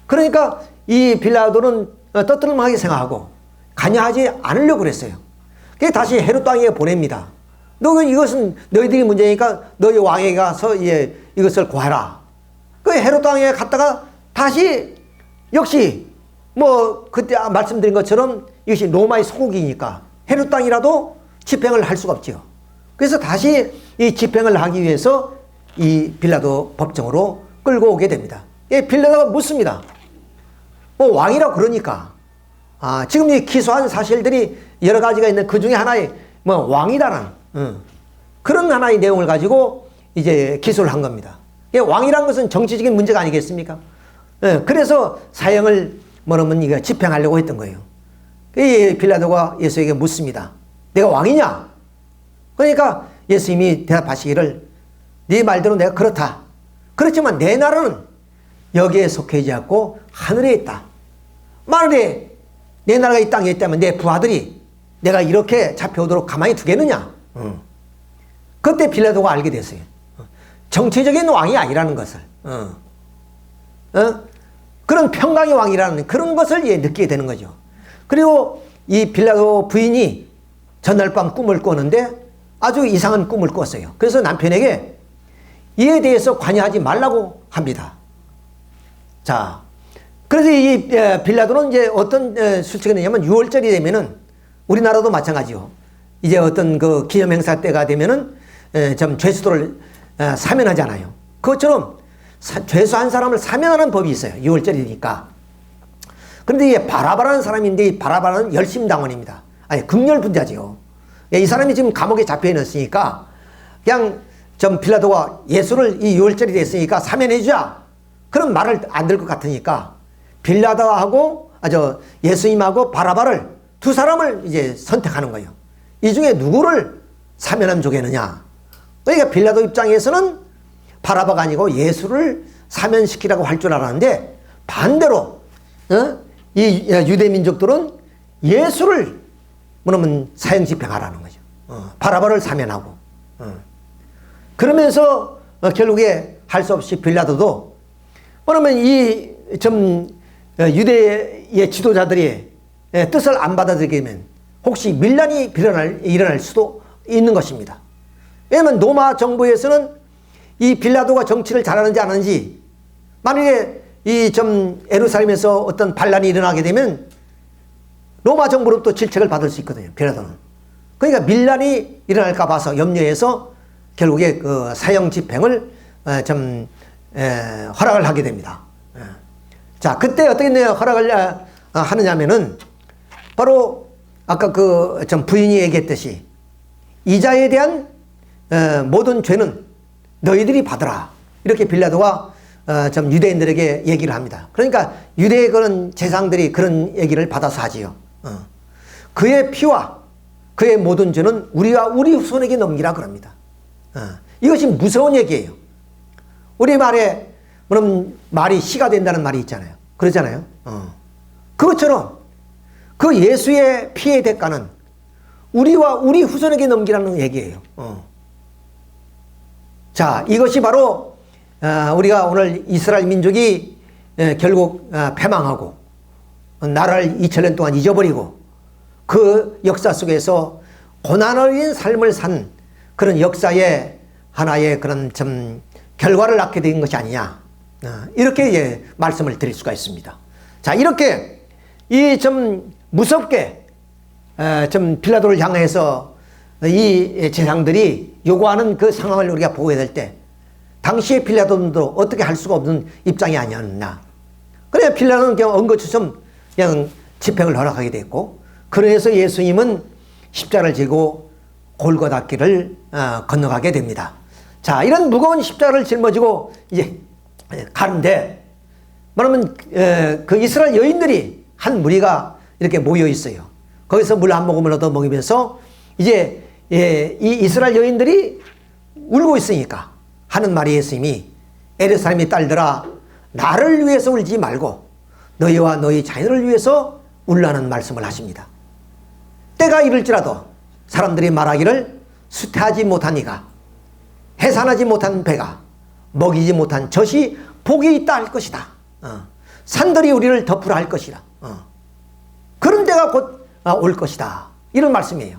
그러니까 이 빌라도는 떠들썩하게 생각하고 관여하지 않으려고 그랬어요. 그래서 다시 헤롯 왕에게 보냅니다. 이것은 너희들이 문제니까 너희 왕에게 가서 이것을 구하라. 그 헤롯 왕에게 갔다가 다시 역시 그때 말씀드린 것처럼 이것이 로마의 소국이니까 헤롯 왕이라도 집행을 할 수가 없죠. 그래서 다시 이 집행을 하기 위해서 이 빌라도 법정으로 끌고 오게 됩니다. 빌라도가 묻습니다. 왕이라고 그러니까 지금 이 기소한 사실들이 여러 가지가 있는 그 중에 하나의 왕이라는 그런 하나의 내용을 가지고 이제 기소를 한 겁니다. 왕이란 것은 정치적인 문제가 아니겠습니까? 그래서 사형을 이거 집행하려고 했던 거예요. 이 빌라도가 예수에게 묻습니다. 내가 왕이냐? 그러니까 예수님이 대답하시기를 네 말대로 내가 그렇다. 그렇지만 내 나라는 여기에 속해지 않고 하늘에 있다. 만일에 내 나라가 이 땅에 있다면 내 부하들이 내가 이렇게 잡혀오도록 가만히 두겠느냐? 그때 빌라도가 알게 됐어요. 정치적인 왕이 아니라는 것을. 그런 평강의 왕이라는 그런 것을 느끼게 되는 거죠. 그리고 이 빌라도 부인이 전날 밤 꿈을 꿨는데 아주 이상한 꿈을 꿨어요. 그래서 남편에게 이에 대해서 관여하지 말라고 합니다. 자, 그래서 이 빌라도는 이제 어떤 수칙이 있냐면 6월절이 되면은 우리나라도 마찬가지요. 이제 어떤 그 기념행사 때가 되면은 좀 죄수들을 사면하잖아요. 그것처럼 죄수 한 사람을 사면하는 법이 있어요. 6월절이니까. 그런데 이게 바라바라는 사람인데 이 바라바라는 열심당원입니다. 아니 극렬분자지요. 이 사람이 지금 감옥에 잡혀 있으니까 그냥 좀 빌라도가 예수를 이 6월절이 됐으니까 사면해주자. 그런 말을 안 들 것 같으니까 빌라도하고 예수님하고 바라바를 두 사람을 이제 선택하는 거예요. 이 중에 누구를 사면하면 좋겠느냐. 그러니까 빌라도 입장에서는 바라바가 아니고 예수를 사면시키라고 할 줄 알았는데 반대로 이 유대 민족들은 예수를 뭐냐면 사형 집행하라는 거죠. 바라바를 사면하고. 그러면서 결국에 할 수 없이 빌라도도 뭐냐면 이 좀 유대의 지도자들이 뜻을 안 받아들이게 되면 혹시 밀란이 일어날 수도 있는 것입니다. 왜냐하면 로마 정부에서는 이 빌라도가 정치를 잘하는지 안 하는지 만약에 이 좀 예루살렘에서 어떤 반란이 일어나게 되면 로마 정부로부터 질책을 받을 수 있거든요. 빌라도는. 그러니까 밀란이 일어날까 봐서 염려해서 결국에 그 사형 집행을 좀 허락을 하게 됩니다. 자, 그때 어떻게 허락을 하느냐면은 바로 아까 그 좀 부인이 얘기했듯이 이자에 대한 모든 죄는 너희들이 받으라. 이렇게 빌라도가 좀 유대인들에게 얘기를 합니다. 그러니까 유대의 그런 재상들이 그런 얘기를 받아서 하지요. 그의 피와 그의 모든 죄는 우리와 우리 후손에게 넘기라 그럽니다. 이것이 무서운 얘기예요. 우리 말에 그럼 말이 씨가 된다는 말이 있잖아요. 그러잖아요. 그것처럼 그 예수의 피의 대가는 우리와 우리 후손에게 넘기라는 얘기예요. 자, 이것이 바로 우리가 오늘 이스라엘 민족이 결국 패망하고 나라를 2000년 동안 잊어버리고 그 역사 속에서 고난 어린 삶을 산 그런 역사의 하나의 그런 좀 결과를 낳게 된 것이 아니냐. 이렇게 말씀을 드릴 수가 있습니다. 자, 이렇게 이 좀 무섭게 좀 빌라도를 향해서 이 재상들이 요구하는 그 상황을 우리가 보게 될 때 당시의 빌라도도 어떻게 할 수가 없는 입장이 아니었나. 그래 빌라도는 그냥 엉거주춤 그냥 집행을 허락하게 됐고 그래서 예수님은 십자가를 지고 골고다길을 건너가게 됩니다. 자, 이런 무거운 십자가를 짊어지고 이제 가는데 뭐냐면 그 이스라엘 여인들이 한 무리가 이렇게 모여 있어요. 거기서 물 한 모금을 얻어 먹으면서 이제 이 이스라엘 여인들이 울고 있으니까 하는 말이 예수님이 에르사렘의 딸들아 나를 위해서 울지 말고 너희와 너희 자녀를 위해서 울라는 말씀을 하십니다. 때가 이를지라도 사람들이 말하기를 수태하지 못한 이가 해산하지 못한 배가 먹이지 못한 젖이 복이 있다 할 것이다. 산들이 우리를 덮으라 할 것이다. 그런 때가 곧 올 것이다. 이런 말씀이에요.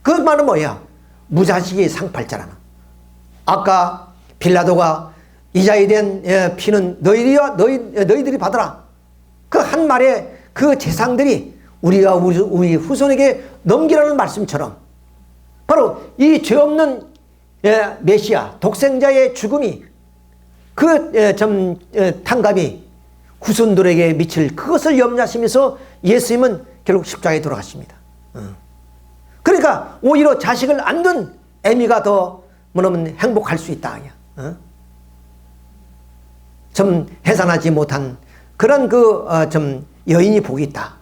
그 말은 뭐야? 무자식이 상팔자라는. 아까 빌라도가 이자에 대한 피는 너희들이 받으라. 그 한 말에 그 재상들이 우리가 우리 후손에게 넘기라는 말씀처럼 바로 이 죄 없는 메시아 독생자의 죽음이 그 탕감이 후손들에게 미칠 그것을 염려하시면서 예수님은 결국 십자가에 돌아가십니다. 그러니까 오히려 자식을 안 둔 애미가 더 뭐냐면 행복할 수 있다. 좀 해산하지 못한 그런 좀 여인이 복이 있다.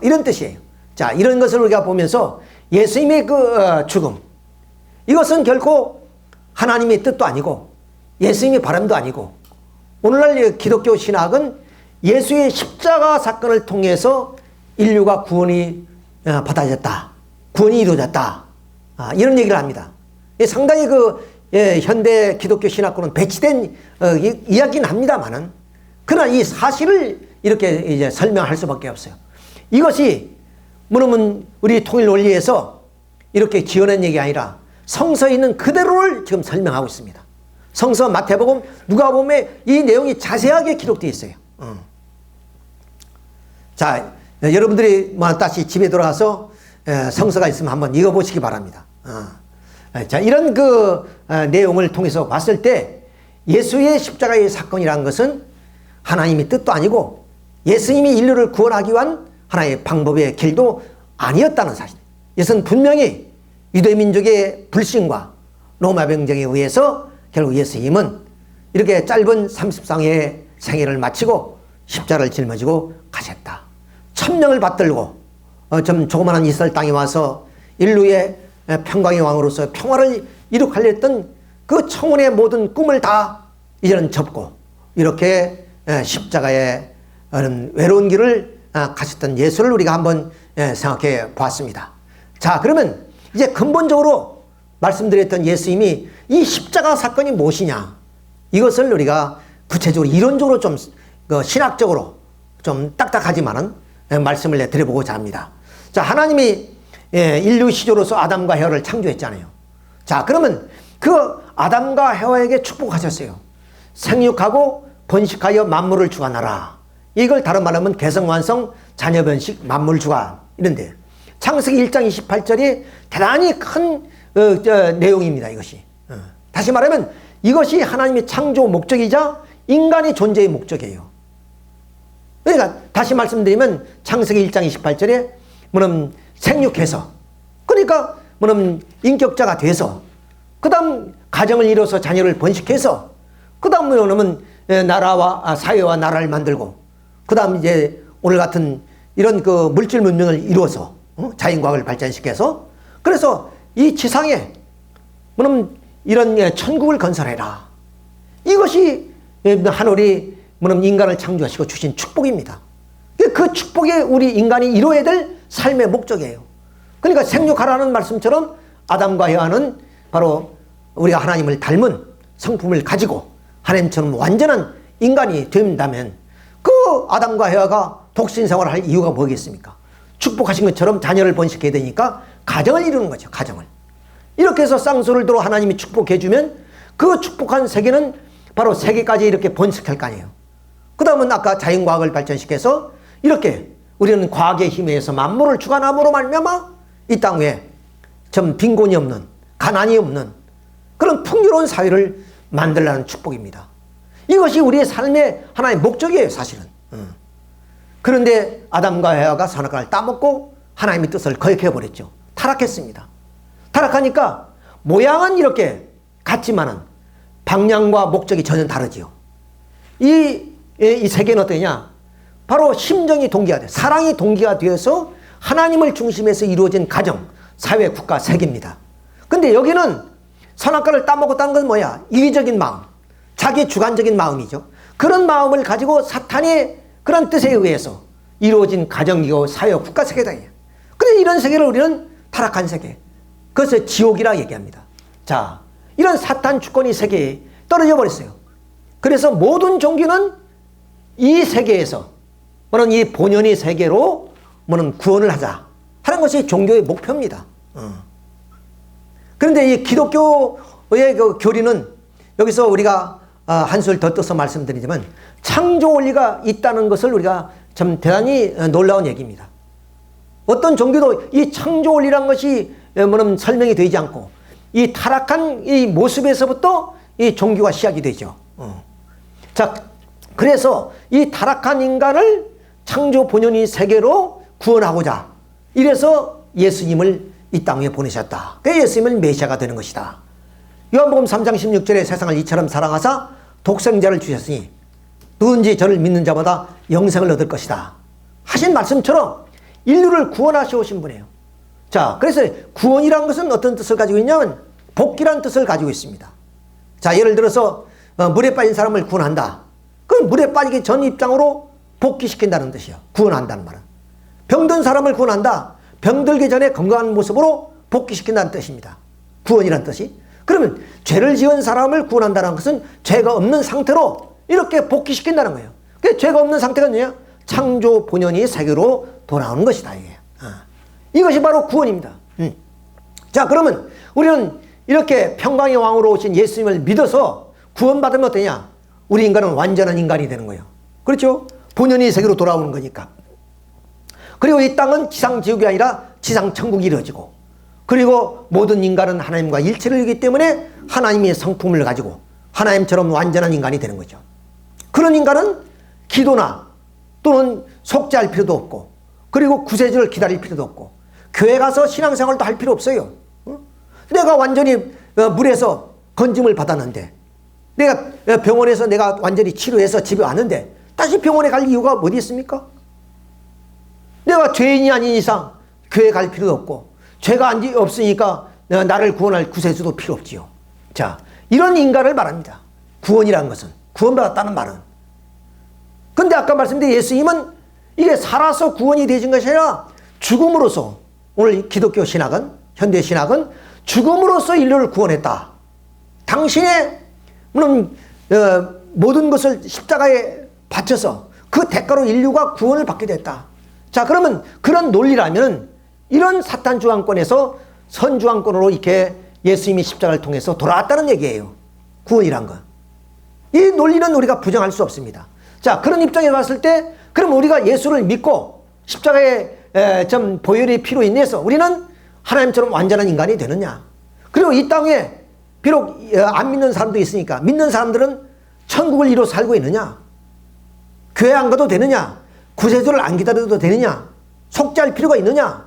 이런 뜻이에요. 자, 이런 것을 우리가 보면서 예수님의 그 죽음 이것은 결코 하나님의 뜻도 아니고 예수님의 바람도 아니고 오늘날 기독교 신학은 예수의 십자가 사건을 통해서 인류가 구원이 받아졌다. 구원이 이루어졌다. 이런 얘기를 합니다. 상당히 현대 기독교 신학교는 배치된 이야기는 합니다만은 그러나 이 사실을 이렇게 이제 설명할 수밖에 없어요. 이것이 뭐냐면 우리 통일 원리에서 이렇게 지어낸 얘기가 아니라 성서에 있는 그대로를 지금 설명하고 있습니다. 성서 마태복음, 누가복음에 이 내용이 자세하게 기록되어 있어요. 자, 여러분들이 다시 집에 돌아가서 성서가 있으면 한번 읽어보시기 바랍니다. 자, 이런 내용을 통해서 봤을 때 예수의 십자가의 사건이라는 것은 하나님의 뜻도 아니고 예수님이 인류를 구원하기 위한 하나의 방법의 길도 아니었다는 사실. 이것은 분명히 유대민족의 불신과 로마 병정에 의해서 결국 예수님은 이렇게 짧은 33회의 생애를 마치고 십자가를 짊어지고 가셨다. 천명을 받들고 좀 조그마한 이스라엘 땅에 와서 인류의 평강의 왕으로서 평화를 이룩하려 했던 그 청혼의 모든 꿈을 다 이제는 접고 이렇게 십자가의 외로운 길을 가셨던 예수를 우리가 한번 생각해 보았습니다. 자, 그러면 이제 근본적으로 말씀드렸던 예수님이 이 십자가 사건이 무엇이냐, 이것을 우리가 구체적으로 이론적으로 좀 신학적으로 좀 딱딱하지만은 말씀을 드려보고자 합니다. 자, 하나님이 인류 시조로서 아담과 헤와를 창조했잖아요. 자, 그러면 그 아담과 헤와에게 축복하셨어요. 생육하고 번식하여 만물을 주관하라. 이걸 다른 말로 하면 개성완성, 자녀번식, 만물 주관, 이런데 창세기 1장 28절이 대단히 큰 내용입니다. 이것이 다시 말하면 이것이 하나님의 창조 목적이자 인간의 존재의 목적이에요. 그러니까 다시 말씀드리면 창세기 1장 28절에 뭐냐면 생육해서, 그러니까 뭐냐면 인격자가 돼서, 그 다음 가정을 이뤄서 자녀를 번식해서, 그 다음 뭐냐면 나라와 사회와 나라를 만들고, 그 다음 이제 오늘 같은 이런 물질 문명을 이루어서 자연과학을 발전시켜서, 그래서 이 지상에 뭐냐면 이런 천국을 건설해라. 이것이 하늘이 뭐냐면 인간을 창조하시고 주신 축복입니다. 그 축복에 우리 인간이 이루어야 될 삶의 목적이에요. 그러니까 생육하라는 말씀처럼 아담과 헤와는 바로 우리가 하나님을 닮은 성품을 가지고 하나님처럼 완전한 인간이 된다면 그 아담과 헤와가 독신 생활을 할 이유가 뭐겠습니까? 축복하신 것처럼 자녀를 번식해야 되니까 가정을 이루는 거죠. 가정을. 이렇게 해서 쌍수를 들어 하나님이 축복해 주면 그 축복한 세계는 바로 세계까지 이렇게 번식할 거 아니에요. 그 다음은 아까 자연과학을 발전시켜서 이렇게 우리는 과학의 힘에 의해서 만물을 주관함으로 말미암아 이 땅 위에 좀 빈곤이 없는, 가난이 없는 그런 풍요로운 사회를 만들라는 축복입니다. 이것이 우리의 삶의 하나의 목적이에요, 사실은. 그런데 아담과 헤와가 선악과를 따먹고 하나님의 뜻을 거역해버렸죠. 타락했습니다. 타락하니까 모양은 이렇게 같지만은 방향과 목적이 전혀 다르지요. 이 세계는 어떠냐? 바로 심정이 동기가 돼, 사랑이 동기가 되어서 하나님을 중심에서 이루어진 가정, 사회, 국가, 세계입니다. 근데 여기는 선악과를 따먹었다는 건 뭐야? 이기적인 마음, 자기 주관적인 마음이죠. 그런 마음을 가지고 사탄의 그런 뜻에 의해서 이루어진 가정이고 사회, 국가, 세계다. 그런데 이런 세계를 우리는 타락한 세계, 그것을 지옥이라 얘기합니다. 자, 이런 사탄 주권이 세계에 떨어져 버렸어요. 그래서 모든 종교는 이 세계에서 뭐는 이 본연의 세계로 뭐는 구원을 하자 하는 것이 종교의 목표입니다. 그런데 이 기독교의 교리는 여기서 우리가 한술 더 떠서 말씀드리지만 창조 원리가 있다는 것을 우리가 참 대단히 놀라운 얘기입니다. 어떤 종교도 이 창조 원리라는 것이 뭐는 설명이 되지 않고 이 타락한 이 모습에서부터 이 종교가 시작이 되죠. 자, 그래서 이 타락한 인간을 창조 본연의 세계로 구원하고자 이래서 예수님을 이 땅에 보내셨다. 그 예수님은 메시아가 되는 것이다. 요한복음 3장 16절에 세상을 이처럼 사랑하사 독생자를 주셨으니 누군지 저를 믿는 자마다 영생을 얻을 것이다 하신 말씀처럼 인류를 구원하시어 오신 분이에요. 자, 그래서 구원이라는 것은 어떤 뜻을 가지고 있냐면 복귀라는 뜻을 가지고 있습니다. 자, 예를 들어서 물에 빠진 사람을 구원한다. 그건 물에 빠지기 전 입장으로 복귀시킨다는 뜻이에요. 구원한다는 말은. 병든 사람을 구원한다. 병들기 전에 건강한 모습으로 복귀시킨다는 뜻입니다. 구원이라는 뜻이. 그러면 죄를 지은 사람을 구원한다는 것은 죄가 없는 상태로 이렇게 복귀시킨다는 거예요. 그러니까 죄가 없는 상태가 뭐냐? 창조 본연의 세계로 돌아오는 것이다. 이게. 이것이 바로 구원입니다. 자, 그러면 우리는 이렇게 평강의 왕으로 오신 예수님을 믿어서 구원받으면 어떠냐? 우리 인간은 완전한 인간이 되는 거예요. 그렇죠? 본연의 세계로 돌아오는 거니까. 그리고 이 땅은 지상지옥이 아니라 지상천국이 이루어지고, 그리고 모든 인간은 하나님과 일체를 이루기 때문에 하나님의 성품을 가지고 하나님처럼 완전한 인간이 되는 거죠. 그런 인간은 기도나 또는 속죄할 필요도 없고, 그리고 구세주를 기다릴 필요도 없고, 교회 가서 신앙생활도 할 필요 없어요. 내가 완전히 물에서 건짐을 받았는데, 내가 병원에서 내가 완전히 치료해서 집에 왔는데 다시 병원에 갈 이유가 어디 있습니까? 내가 죄인이 아닌 이상 교회 갈 필요도 없고, 죄가 없으니까 나를 구원할 구세주도 필요 없지요. 자, 이런 인간을 말합니다. 구원이라는 것은, 구원받았다는 말은. 근데 아까 말씀드린 예수님은 이게 살아서 구원이 되신 것이 아니라 죽음으로써, 오늘 기독교 신학은, 현대 신학은 죽음으로써 인류를 구원했다. 당신의 모든 것을 십자가에 바쳐서 그 대가로 인류가 구원을 받게 됐다. 자, 그러면 그런 논리라면 이런 사탄 주황권에서 선 주황권으로 이렇게 예수님이 십자가를 통해서 돌아왔다는 얘기예요. 구원이란 건. 이 논리는 우리가 부정할 수 없습니다. 자, 그런 입장에 봤을 때, 그럼 우리가 예수를 믿고 십자가에 좀 보혈의 피로 인해서 우리는 하나님처럼 완전한 인간이 되느냐? 그리고 이 땅에 비록 안 믿는 사람도 있으니까 믿는 사람들은 천국을 이루어 살고 있느냐? 교회 안 가도 되느냐? 구세주를 안 기다려도 되느냐? 속죄할 필요가 있느냐?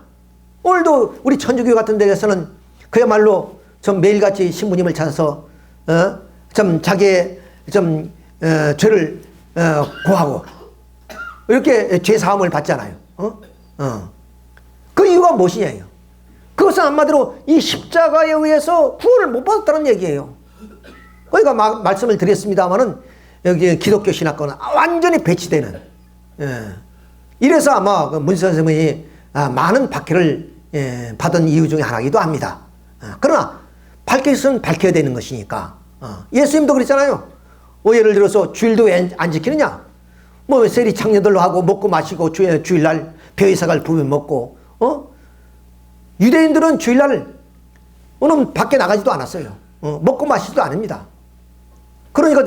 오늘도 우리 천주교 같은 데에서는 그야말로 좀 매일같이 신부님을 찾아서 좀 자기의 좀 죄를 고하고 이렇게 죄 사함을 받잖아요. 그 이유가 무엇이냐요? 그것은 한마디로 이 십자가에 의해서 구원을 못 받았다는 얘기예요. 그러니까 말씀을 드렸습니다마는 여기 기독교 신학과는 완전히 배치되는. 이래서 아마 문 선생님이 많은 박해를 받은 이유 중에 하나이기도 합니다. 그러나 밝힐 것은 밝혀야 되는 것이니까. 예수님도 그랬잖아요. 예를 들어서 주일도 왜 안 지키느냐? 뭐 세리 창녀들로 하고 먹고 마시고 주일날 벼이삭을 부르며 먹고, 유대인들은 주일날 오늘 밖에 나가지도 않았어요. 먹고 마시지도 않습니다. 그러니까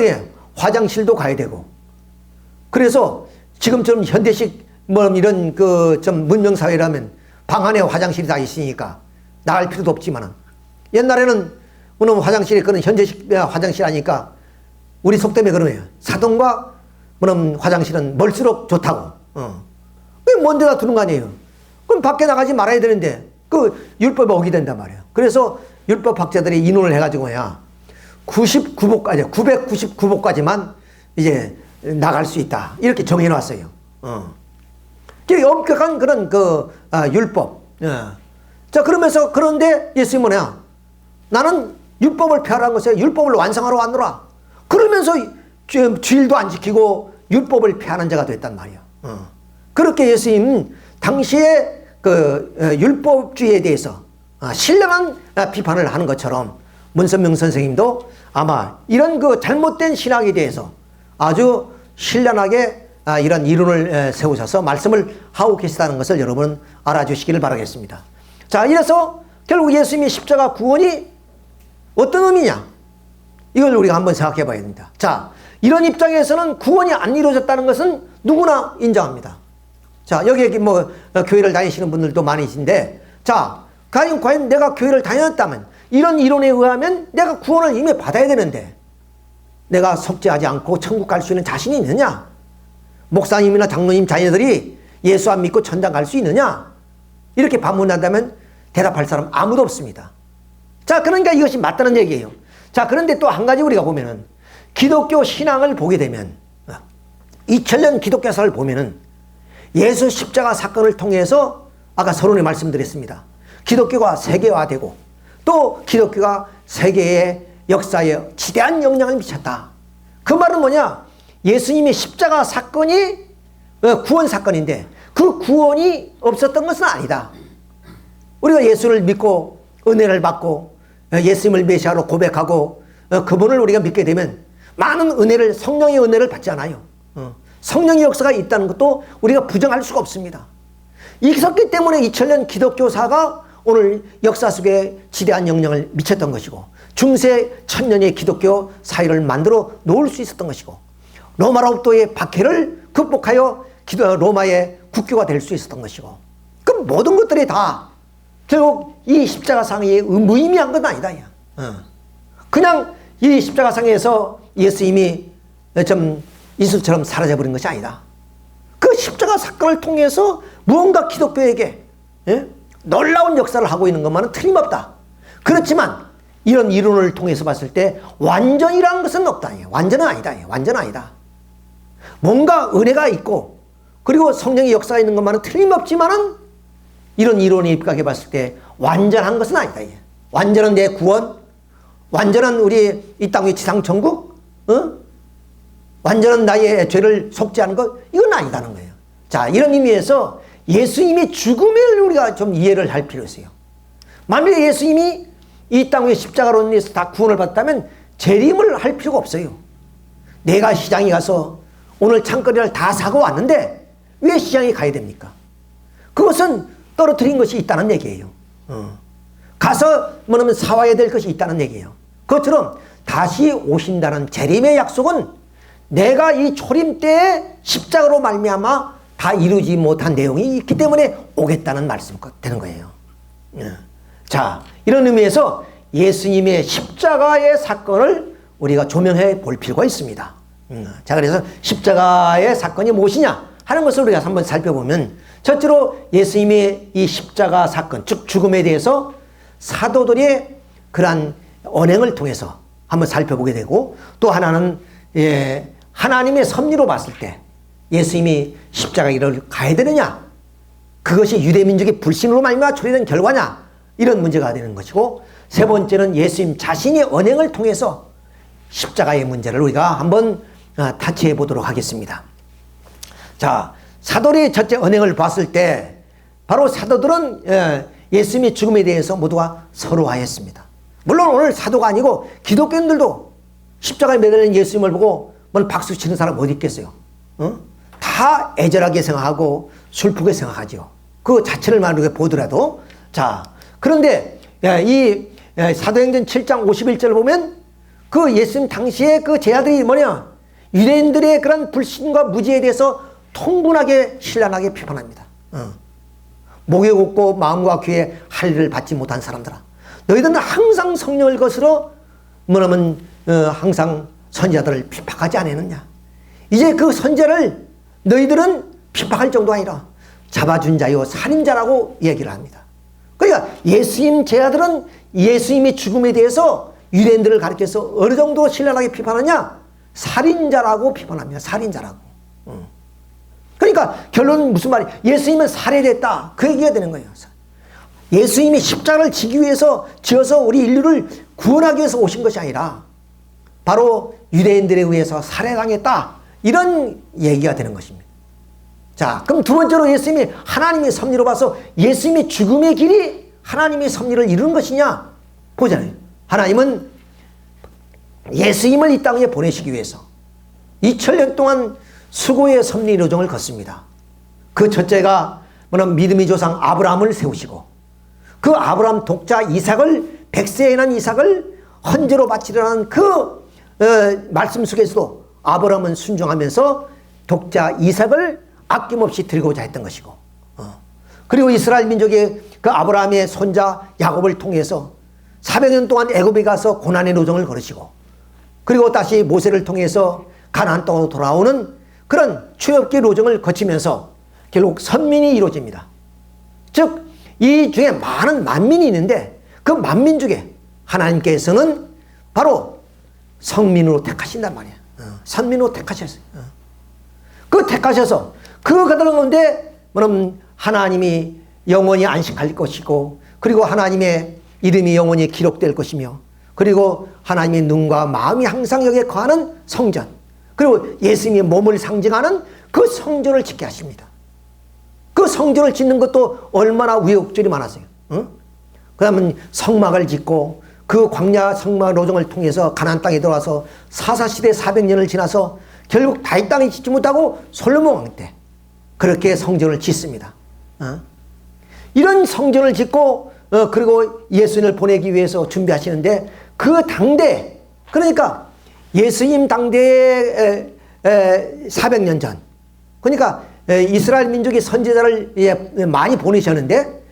화장실도 가야 되고. 그래서 지금처럼 현대식 뭐 이런 그 좀 문명 사회라면 방 안에 화장실이 다 있으니까 나갈 필요도 없지만은, 옛날에는 오늘 화장실이 그런 현대식 화장실 하니까 우리 속 때문에 그러네요. 사돈과 그럼 화장실은 멀수록 좋다고. 먼 데다 두는 거 아니에요. 그럼 밖에 나가지 말아야 되는데 그 율법에 어기된단 말이에요. 그래서 율법 학자들이 인원을 해가지고야 999복까지만 이제 나갈 수 있다. 이렇게 정해놨어요. 엄격한 그런 율법. 자, 그러면서 그런데 예수님은 뭐냐? 나는 율법을 폐하라는 것에 율법을 완성하러 왔노라. 그러면서 주일도 안 지키고 율법을 폐하는 자가 됐단 말이야. 그렇게 예수님 당시에 율법주의에 대해서 신령한 비판을 하는 것처럼 문선명 선생님도 아마 이런 잘못된 신학에 대해서 아주 신랄하게 이런 이론을 세우셔서 말씀을 하고 계시다는 것을 여러분 알아주시기를 바라겠습니다. 자, 이래서 결국 예수님의 십자가 구원이 어떤 의미냐? 이걸 우리가 한번 생각해 봐야 됩니다. 자, 이런 입장에서는 구원이 안 이루어졌다는 것은 누구나 인정합니다. 자, 여기 교회를 다니시는 분들도 많으신데, 자, 과연 내가 교회를 다녔다면, 이런 이론에 의하면 내가 구원을 이미 받아야 되는데, 내가 속죄하지 않고 천국 갈 수 있는 자신이 있느냐? 목사님이나 장로님 자녀들이 예수 안 믿고 천당 갈 수 있느냐? 이렇게 반문한다면 대답할 사람 아무도 없습니다. 자, 그러니까 이것이 맞다는 얘기예요. 자, 그런데 또 한 가지 우리가 보면은, 기독교 신앙을 보게 되면, 2000년 기독교사를 보면은, 예수 십자가 사건을 통해서 아까 서론에 말씀드렸습니다. 기독교가 세계화되고 또 기독교가 세계의 역사에 지대한 영향을 미쳤다. 그 말은 뭐냐? 예수님의 십자가 사건이 구원 사건인데 그 구원이 없었던 것은 아니다. 우리가 예수를 믿고 은혜를 받고 예수님을 메시아로 고백하고 그분을 우리가 믿게 되면 많은 은혜를, 성령의 은혜를 받지 않아요. 성령의 역사가 있다는 것도 우리가 부정할 수가 없습니다. 있었기 때문에 2000년 기독교사가 오늘 역사 속에 지대한 영향을 미쳤던 것이고 중세 천년의 기독교 사회를 만들어 놓을 수 있었던 것이고 로마로부터의 박해를 극복하여 로마의 국교가 될 수 있었던 것이고 그 모든 것들이 다 결국 이 십자가상이 무의미한 건 아니다. 그냥 이 십자가상에서 예수님이 좀 이슬처럼 사라져버린 것이 아니다. 그 십자가 사건을 통해서 무언가 기독교에게 놀라운 역사를 하고 있는 것만은 틀림없다. 그렇지만 이런 이론을 통해서 봤을 때 완전이라는 것은 없다. 완전은 아니다. 완전은 아니다. 뭔가 은혜가 있고 그리고 성령의 역사가 있는 것만은 틀림없지만은 이런 이론에 입각해 봤을 때 완전한 것은 아니다. 완전한 내 구원, 완전한 우리 이 땅의 지상천국, 완전한 나의 죄를 속죄하는 것, 이건 아니다는 거예요. 자, 이런 의미에서 예수님의 죽음을 우리가 좀 이해를 할 필요가 있어요. 만약에 예수님이 이 땅의 십자가로 인해서 다 구원을 받았다면 재림을 할 필요가 없어요. 내가 시장에 가서 오늘 창거리를 다 사고 왔는데 왜 시장에 가야 됩니까? 그것은 떨어뜨린 것이 있다는 얘기예요. 가서 뭐냐면 사와야 될 것이 있다는 얘기예요. 그것처럼 다시 오신다는 재림의 약속은 내가 이 초림 때에 십자가로 말미암아 다 이루지 못한 내용이 있기 때문에 오겠다는 말씀이 되는 거예요. 자, 이런 의미에서 예수님의 십자가의 사건을 우리가 조명해 볼 필요가 있습니다. 자, 그래서 십자가의 사건이 무엇이냐 하는 것을 우리가 한번 살펴보면 첫째로 예수님의 이 십자가 사건, 즉 죽음에 대해서 사도들의 그러한 언행을 통해서 한번 살펴보게 되고 또 하나는 하나님의 섭리로 봤을 때 예수님이 십자가 길을 가야 되느냐, 그것이 유대민족의 불신으로 말미암아 초래된 결과냐, 이런 문제가 되는 것이고 세 번째는 예수님 자신의 언행을 통해서 십자가의 문제를 우리가 한번 타치해 보도록 하겠습니다. 자, 사도의 첫째 언행을 봤을 때 바로 사도들은 예수님의 죽음에 대해서 모두가 서로하였습니다. 물론 오늘 사도가 아니고 기독교인들도 십자가에 매달린 예수님을 보고 뭘 박수 치는 사람 어디 있겠어요? 다 애절하게 생각하고 슬프게 생각하죠. 그 자체를 만약에 보더라도. 자, 그런데 이 사도행전 7장 51절을 보면 그 예수님 당시에 그 제자들이 뭐냐, 유대인들의 그런 불신과 무지에 대해서 통분하게 신랄하게 비판합니다. 목에 곱고 마음과 귀에 할 일을 받지 못한 사람들아, 너희들은 항상 성령을 거스러 뭐냐면 항상 선지자들을 핍박하지 않았느냐. 이제 그 선지자를 너희들은 핍박할 정도가 아니라 잡아준 자요 살인자라고 얘기를 합니다. 그러니까 예수님 제자들은 예수님의 죽음에 대해서 유대인들을 가리켜서 어느 정도 신랄하게 비판하냐, 살인자라고 비판합니다. 살인자라고. 그러니까 결론은 무슨 말이에요? 예수님은 살해됐다, 그 얘기가 되는 거예요. 예수님이 십자가를 지기 위해서 지어서 우리 인류를 구원하기 위해서 오신 것이 아니라 바로 유대인들에 의해서 살해당했다, 이런 얘기가 되는 것입니다. 자, 그럼 두 번째로 예수님이 하나님의 섭리로 봐서 예수님의 죽음의 길이 하나님의 섭리를 이루는 것이냐 보잖아요. 하나님은 예수님을 이 땅에 보내시기 위해서 2000년 동안 수고의 섭리 여정을 걷습니다. 그 첫째가 뭐냐면 믿음의 조상 아브라함을 세우시고 그 아브라함 독자 이삭을, 백세에 난 이삭을 헌제로 바치려는 그 말씀 속에서도 아브라함은 순종하면서 독자 이삭을 아낌없이 드리고자 했던 것이고, 그리고 이스라엘 민족의 그 아브라함의 손자 야곱을 통해서 400년 동안 애굽에 가서 고난의 노정을 걸으시고, 그리고 다시 모세를 통해서 가나안 땅으로 돌아오는 그런 출애굽기 노정을 거치면서 결국 선민이 이루어집니다. 즉 이 중에 많은 만민이 있는데 그 만민 중에 하나님께서는 바로 성민으로 택하신단 말이에요. 선민으로 택하셨어요. 그 택하셔서 그 가운데 뭐냐면 하나님이 영원히 안식할 것이고, 그리고 하나님의 이름이 영원히 기록될 것이며, 그리고 하나님의 눈과 마음이 항상 여기에 거하는 성전, 그리고 예수님의 몸을 상징하는 그 성전을 짓게 하십니다. 그 성전을 짓는 것도 얼마나 우여곡절이 많았어요. 그 다음에 성막을 짓고 그 광야 성막 노정을 통해서 가나안 땅에 들어와서 사사시대 400년을 지나서 결국 다윗 땅에 짓지 못하고 솔로몬 왕 때 그렇게 성전을 짓습니다. 이런 성전을 짓고 그리고 예수님을 보내기 위해서 준비하시는데 그 당대, 그러니까 예수님 당대에 400년 전, 그러니까 이스라엘 민족이 선지자를 많이 보내셨는데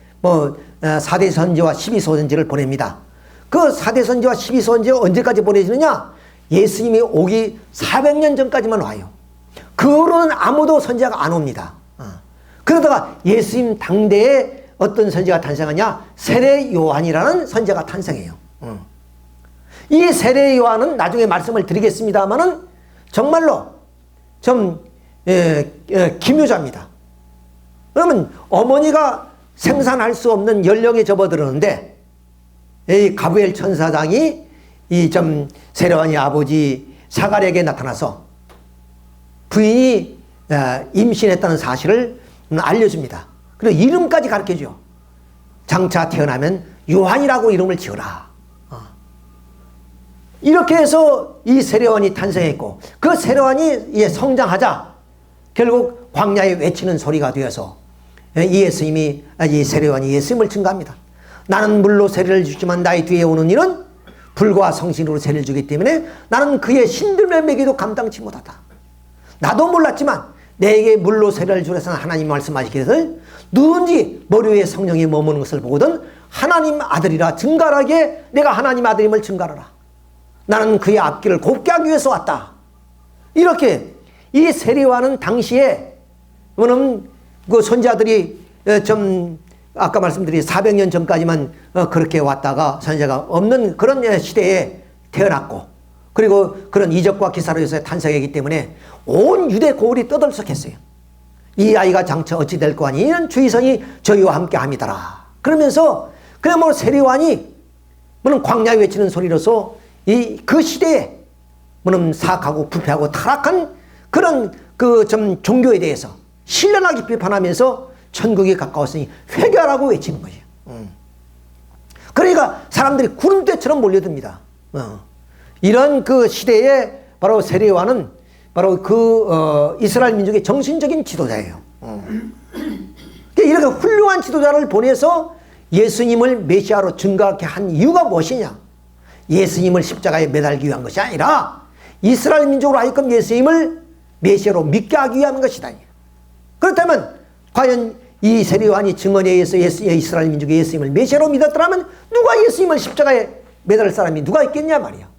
4대 선지와 12선지를 보냅니다. 그 4대 선지와 12선지가 언제까지 보내지느냐? 예수님이 오기 400년 전까지만 와요. 그 후로는 아무도 선지자가 안 옵니다. 그러다가 예수님 당대에 어떤 선지자가 탄생하냐? 세례 요한이라는 선지자가 탄생해요. 이 세례 요한은 나중에 말씀을 드리겠습니다만은 정말로 좀 기묘자입니다. 그러면 어머니가 생산할 수 없는 연령에 접어들었는데 이 가브리엘 천사장이 이 세례 요한의 아버지 사가랴에게 나타나서 부인이 임신했다는 사실을 알려줍니다. 그리고 이름까지 가르쳐줘요. 장차 태어나면 요한이라고 이름을 지어라. 이렇게 해서 이 세례요한이 탄생했고, 그 세례요한이 성장하자 결국 광야에 외치는 소리가 되어서 이 세례요한이 예수님을 증거합니다. 나는 물로 세례를 주지만 나의 뒤에 오는 이는 불과 성신으로 세례를 주기 때문에 나는 그의 신들의 매기도 감당치 못하다. 나도 몰랐지만 내게 물로 세례를 주려서 하나님 말씀하시기를 누군지 머리 위에 성령이 머무는 것을 보거든 하나님 아들이라 증가하게 내가 하나님 아들임을 증가하라. 나는 그의 앞길을 곱게 하기 위해서 왔다. 이렇게 이 세례요한은 당시에 그 선지자들이 아까 말씀드린 400년 전까지만 그렇게 왔다가 선지자가 없는 그런 시대에 태어났고, 그리고 그런 이적과 기사로 해서 탄생했기 때문에 온 유대 고을이 떠들썩했어요. 이 아이가 장차 어찌 될 거 아니? 이는 주의성이 저희와 함께 함이더라. 그러면서 그야말로 세례요한이 광야에 외치는 소리로서 그 시대에 사악하고 부패하고 타락한 그런 종교에 대해서 신랄하게 비판하면서 천국이 가까웠으니 회개하라고 외치는 거예요. 그러니까 사람들이 구름대처럼 몰려듭니다. 이런 그 시대에 바로 세례요한은 바로 이스라엘 민족의 정신적인 지도자예요. 이렇게 훌륭한 지도자를 보내서 예수님을 메시아로 증거하게 한 이유가 무엇이냐? 예수님을 십자가에 매달기 위한 것이 아니라 이스라엘 민족으로 하여금 예수님을 메시아로 믿게 하기 위한 것이다. 그렇다면 과연 이 세례요한이 증언에 의해서 이스라엘 민족이 예수님을 메시아로 믿었더라면 누가 예수님을 십자가에 매달을 사람이 누가 있겠냐 말이야.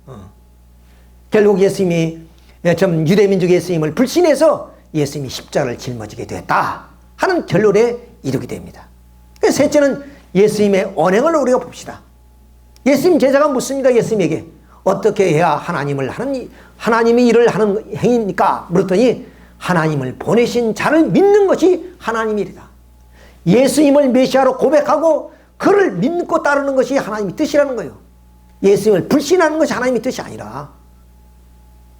결국 예수님이 유대 민족의 예수님을 불신해서 예수님이 십자가를 짊어지게 되었다 하는 결론에 이르게 됩니다. 셋째는 예수님의 언행을 우리가 봅시다. 예수님 제자가 묻습니다. 예수님에게 어떻게 해야 하나님이 일을 하는 행위입니까? 물었더니 하나님을 보내신 자를 믿는 것이 하나님이리다. 예수님을 메시아로 고백하고 그를 믿고 따르는 것이 하나님의 뜻이라는 거예요. 예수님을 불신하는 것이 하나님의 뜻이 아니라.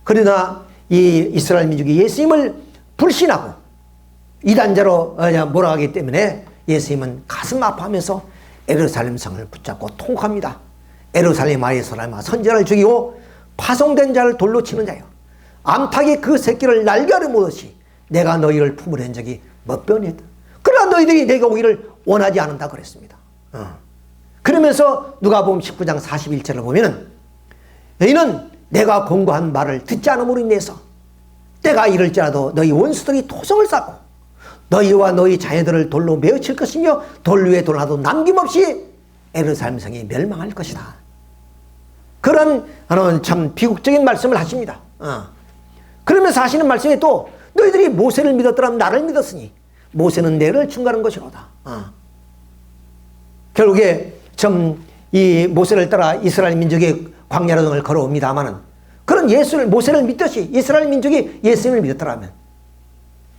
그러나 이 이스라엘 민족이 예수님을 불신하고 이단자로 몰아가기 때문에 예수님은 가슴 아파하면서 예루살렘 성을 붙잡고 통곡합니다. 예루살렘 아이에서라마 선지자를 죽이고 파송된 자를 돌로 치는 자요, 암탉이 그 새끼를 날개를 못하시 내가 너희를 품으려 적이 몇 번이었다. 그러나 너희들이 내가 오기를 원하지 않는다 그랬습니다. 그러면서 누가복음 19장 41절을 보면은 너희는 내가 공고한 말을 듣지 않음으로 인해서 때가 이를지라도 너희 원수들이 토성을 쌓고 너희와 너희 자녀들을 돌로 메어칠 것이며 돌 위에 돌 하나도 남김없이 예루살렘 성이 멸망할 것이다. 그런 참 비극적인 말씀을 하십니다. 그러면서 하시는 말씀에 또 너희들이 모세를 믿었더라면 나를 믿었으니 모세는 내를 증거하는 것이로다. 결국에 이 모세를 따라 이스라엘 민족의 광야로 등을 걸어옵니다마는 그런 모세를 믿듯이 이스라엘 민족이 예수님을 믿었더라면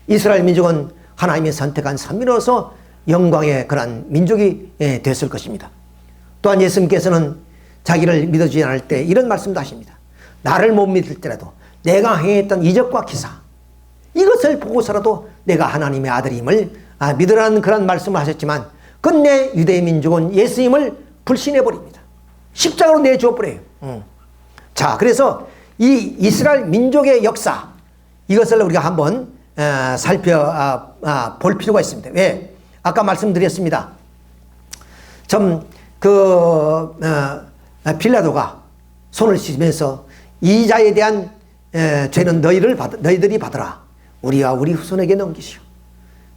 이스라엘 민족은 하나님이 선택한 선민으로서 영광의 그런 민족이 됐을 것입니다. 또한 예수님께서는 자기를 믿어주지 않을 때 이런 말씀도 하십니다. 나를 못 믿을 때라도 내가 행했던 이적과 기사 이것을 보고서라도 내가 하나님의 아들임을 믿으라는 그런 말씀을 하셨지만 끝내 유대 민족은 예수님을 불신해버립니다. 십자가로 내주어버려요. 자, 그래서 이 이스라엘 민족의 역사 이것을 우리가 한번 볼 필요가 있습니다. 왜? 아까 말씀드렸습니다. 빌라도가 손을 씻으면서 이 자에 대한 죄는 너희들이 받으라. 우리와 우리 후손에게 넘기시오.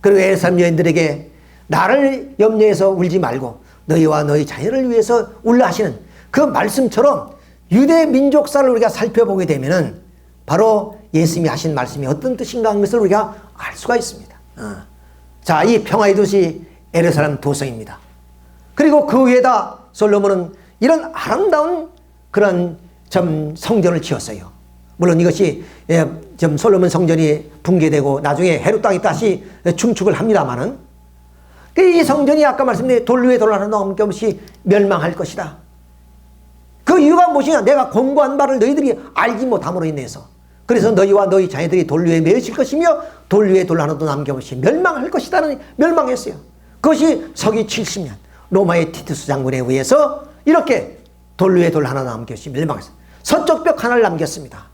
그리고 예루살렘 여인들에게 나를 염려해서 울지 말고 너희와 너희 자녀를 위해서 울라 하시는 그 말씀처럼 유대 민족사를 우리가 살펴보게 되면은 바로 예수님이 하신 말씀이 어떤 뜻인가 하는 것을 우리가 알 수가 있습니다. 자, 이 평화의 도시 예루살렘 도성입니다. 그리고 그 위에다 솔로몬은 이런 아름다운 그런 성전을 지었어요. 물론 이것이 솔로몬 성전이 붕괴되고 나중에 헤롯 땅이 다시 중축을 합니다마는 이 성전이 아까 말씀드린 돌 위에 돌 하나 넘김없이 멸망할 것이다. 그 이유가 무엇이냐? 내가 권고한 바를 너희들이 알지 못함으로 인해서. 그래서 너희와 너희 자녀들이 돌 위에 매으실 것이며 돌 위에 돌 하나도 남김없이 멸망할 것이다는 멸망했어요. 그것이 서기 70년 로마의 티투스 장군에 의해서 이렇게 돌 위에 돌 하나 남김없이 멸망했어요. 서쪽 벽 하나를 남겼습니다.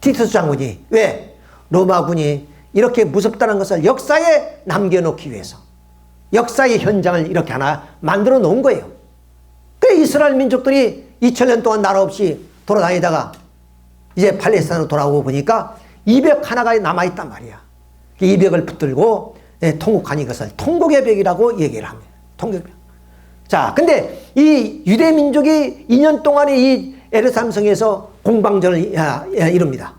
티투스 장군이. 왜? 로마군이 이렇게 무섭다는 것을 역사에 남겨놓기 위해서 역사의 현장을 이렇게 하나 만들어 놓은 거예요. 그래 이스라엘 민족들이 2000년 동안 나라 없이 돌아다니다가 이제 팔레스타인으로 돌아오고 보니까 이 벽 하나가 남아있단 말이야. 이 벽을 붙들고 통곡하니 이것을 통곡의 벽이라고 얘기를 합니다. 통곡의 벽. 자, 근데 이 유대 민족이 2년 동안에 이 예루살렘 성에서 공방전을 이룹니다.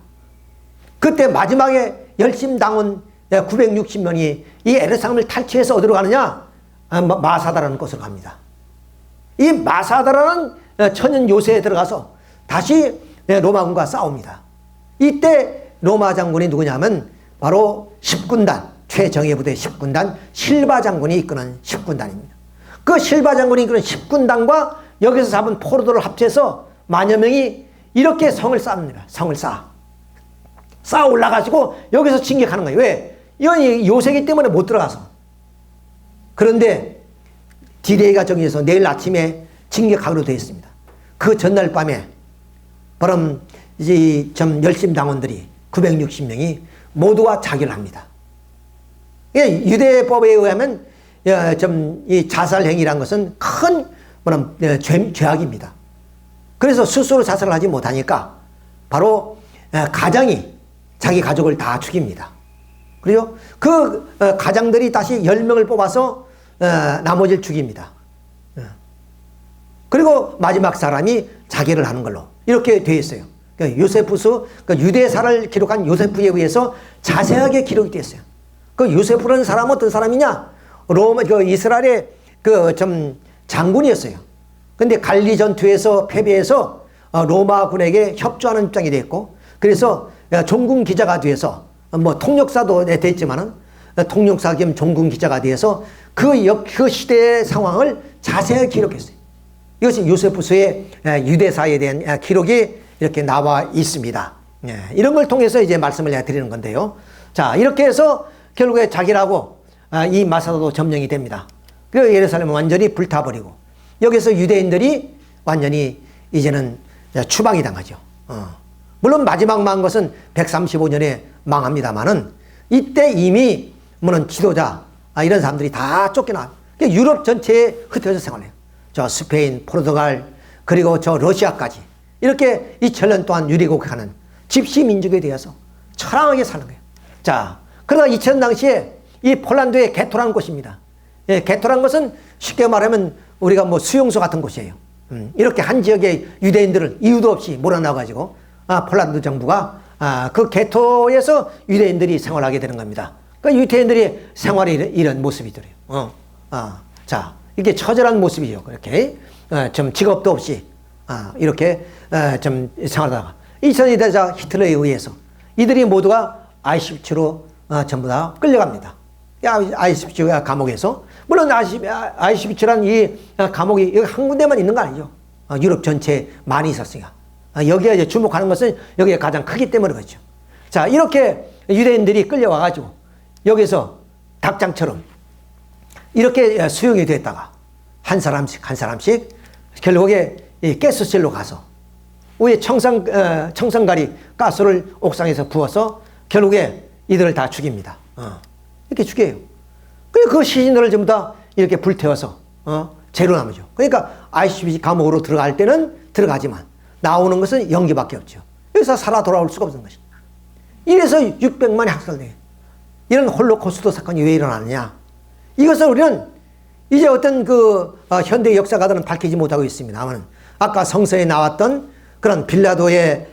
그때 마지막에 열심당원 960명이 이 예루살렘을 탈취해서 어디로 가느냐? 마사다라는 곳으로 갑니다. 이 마사다라는 천연 요새에 들어가서 다시 로마군과 싸웁니다. 이때 로마 장군이 누구냐면 바로 10군단, 최정예 부대 10군단 실바 장군이 이끄는 10군단입니다. 그 실바 장군이 이끄는 10군단과 여기서 잡은 포로들을 합쳐서 만여 명이 이렇게 성을 쌓습니다. 성을 쌓아 올라가지고 여기서 진격하는 거예요. 왜? 이건 요새이기 때문에 못 들어가서. 그런데 디데이가 정해서 내일 아침에 진격하기로 되어 있습니다. 그 전날 밤에 바로 이제 열심당원들이 960명이 모두가 자결을 합니다. 유대법에 의하면 이 자살행위란 것은 큰 죄악입니다. 그래서 스스로 자살을 하지 못하니까 바로 가장이 자기 가족을 다 죽입니다. 그리고 그 가장들이 다시 10명을 뽑아서 나머지를 죽입니다. 그리고 마지막 사람이 자결을 하는 걸로 이렇게 되어 있어요. 요세푸스, 유대사를 기록한 요세프에 의해서 자세하게 기록이 되어 있어요. 그 요세프라는 사람은 어떤 사람이냐? 로마, 이스라엘의 장군이었어요. 근데 갈리 전투에서 패배해서 로마군에게 협조하는 입장이 됐고, 그래서 종군 기자가 돼서 통역사도 됐지만은 통역사 겸 종군 기자가 돼서 그 시대의 상황을 자세하게 기록했어요. 이것이 요세푸스의 유대사에 대한 기록이 이렇게 나와 있습니다. 이런 걸 통해서 이제 말씀을 드리는 건데요. 자, 이렇게 해서 결국에 자기라고 이 마사다도 점령이 됩니다. 그리고 예루살렘은 완전히 불타버리고 여기서 유대인들이 완전히 이제는 추방이 당하죠. 물론 마지막 망한 것은 135년에 망합니다만은 이때 이미 지도자 이런 사람들이 다 쫓겨나 유럽 전체에 흩어져 생활해요. 저 스페인, 포르투갈 그리고 저 러시아까지 이렇게 2000년 동안 유리국하는 집시 민족에 대해서 처량하게 사는 거예요. 자, 그러나 2000년 당시에 이 폴란드의 게토라는 곳입니다. 게토라는 것은 쉽게 말하면 우리가 수용소 같은 곳이에요. 이렇게 한 지역의 유대인들을 이유도 없이 몰아넣어가지고 폴란드 정부가 그 게토에서 유대인들이 생활하게 되는 겁니다. 그 유대인들이 생활이 이런 모습이더래요. 자, 이게 처절한 모습이죠. 그렇게 좀 직업도 없이 이렇게 좀 생활하다가 2000년이 되자 히틀러에 의해서 이들이 모두가 아이슈비츠로 전부 다 끌려갑니다. 아이슈비츠 감옥에서 물론 아이슈비츠란 이 감옥이 여기 한 군데만 있는 거 아니죠. 유럽 전체에 많이 있었으니까 여기에 이제 주목하는 것은 여기가 가장 크기 때문에 그렇죠. 자, 이렇게 유대인들이 끌려와가지고 여기서 닭장처럼 이렇게 수용이 됐다가 한 사람씩 결국에 이 가스실로 가서 위에 청산가리 가스를 옥상에서 부어서 결국에 이들을 다 죽입니다. 이렇게 죽여요. 그리고 그 시신들을 전부 다 이렇게 불태워서 제로나무죠. 그러니까 ICBC 감옥으로 들어갈 때는 들어가지만 나오는 것은 연기밖에 없죠. 여기서 살아 돌아올 수가 없는 것입니다. 이래서 600만이 학살돼요. 이런 홀로코스트 사건이 왜 일어나느냐. 이것을 우리는 이제 어떤 현대 역사가들은 밝히지 못하고 있습니다만, 아까 성서에 나왔던 그런 빌라도의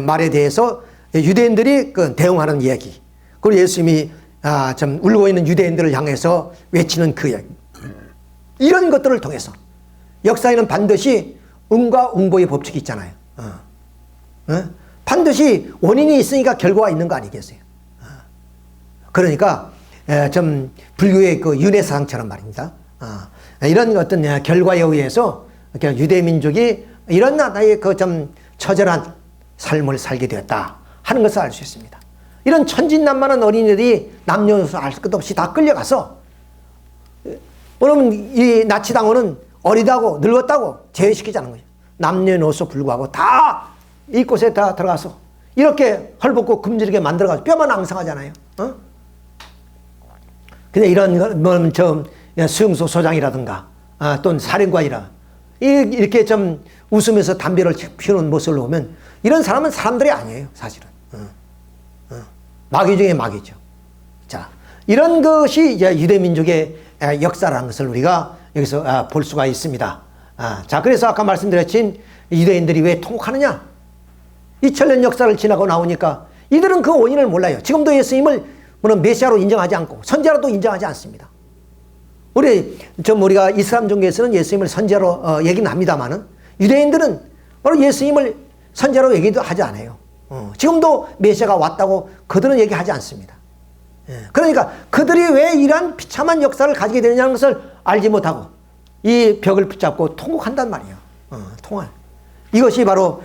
말에 대해서 유대인들이 대응하는 이야기, 그리고 예수님이 좀 울고 있는 유대인들을 향해서 외치는 그 이야기, 이런 것들을 통해서 역사에는 반드시 응과 응보의 법칙이 있잖아요. 반드시 원인이 있으니까 결과가 있는 거 아니겠어요? 그러니까 좀 불교의 그 윤회사상처럼 말입니다. 이런 어떤 결과에 의해서 유대민족이 이런 나라의 그 좀 처절한 삶을 살게 되었다 하는 것을 알 수 있습니다. 이런 천진난만한 어린이들이 남녀노소 알 것 없이 다 끌려가서, 그러면 이 나치당원은 어리다고 늙었다고 제외시키자는 거죠. 남녀노소 불구하고 다 이곳에 다 들어가서 이렇게 헐벗고 금지르게 만들어가지고 뼈만 앙상하잖아요. 근데 이런 수용소 소장이라든가 또는 사령관이라 이렇게 좀 웃으면서 담배를 피우는 모습을 보면 이런 사람은 사람들이 아니에요, 사실은. 마귀 중에 마귀죠. 자, 이런 것이 이제 유대민족의 역사라는 것을 우리가 여기서 볼 수가 있습니다. 자, 그래서 아까 말씀드렸진 유대인들이 왜 통곡하느냐? 2000년 역사를 지나고 나오니까 이들은 그 원인을 몰라요. 지금도 예수님을 메시아로 인정하지 않고 선지자로도 인정하지 않습니다. 우리가 이슬람 종교에서는 예수님을 선지자로 얘기는 합니다만은, 유대인들은 바로 예수님을 선지자로 얘기도 하지 않아요. 지금도 메시아가 왔다고 그들은 얘기하지 않습니다. 그러니까 그들이 왜 이러한 비참한 역사를 가지게 되느냐는 것을 알지 못하고 이 벽을 붙잡고 통곡한단 말이에요. 통할. 이것이 바로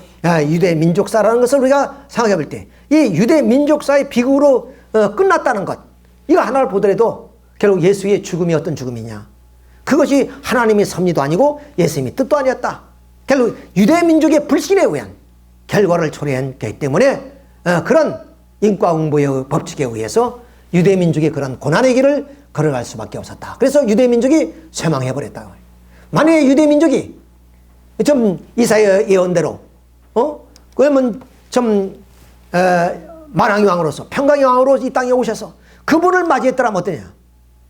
유대 민족사라는 것을 우리가 생각해 볼 때, 이 유대 민족사의 비극으로 끝났다는 것, 이거 하나를 보더라도 결국 예수의 죽음이 어떤 죽음이냐, 그것이 하나님의 섭리도 아니고 예수님의 뜻도 아니었다. 결국 유대 민족의 불신에 의한 결과를 초래했기 때문에 그런 인과응보의 법칙에 의해서 유대 민족의 그런 고난의 길을 걸어갈 수밖에 없었다. 그래서 유대 민족이 쇠망해버렸다. 만약에 유대 민족이 좀 이사야 예언대로 그러면 좀 만왕의 왕으로서 평강의 왕으로 이 땅에 오셔서 그분을 맞이했더라면 어떠냐?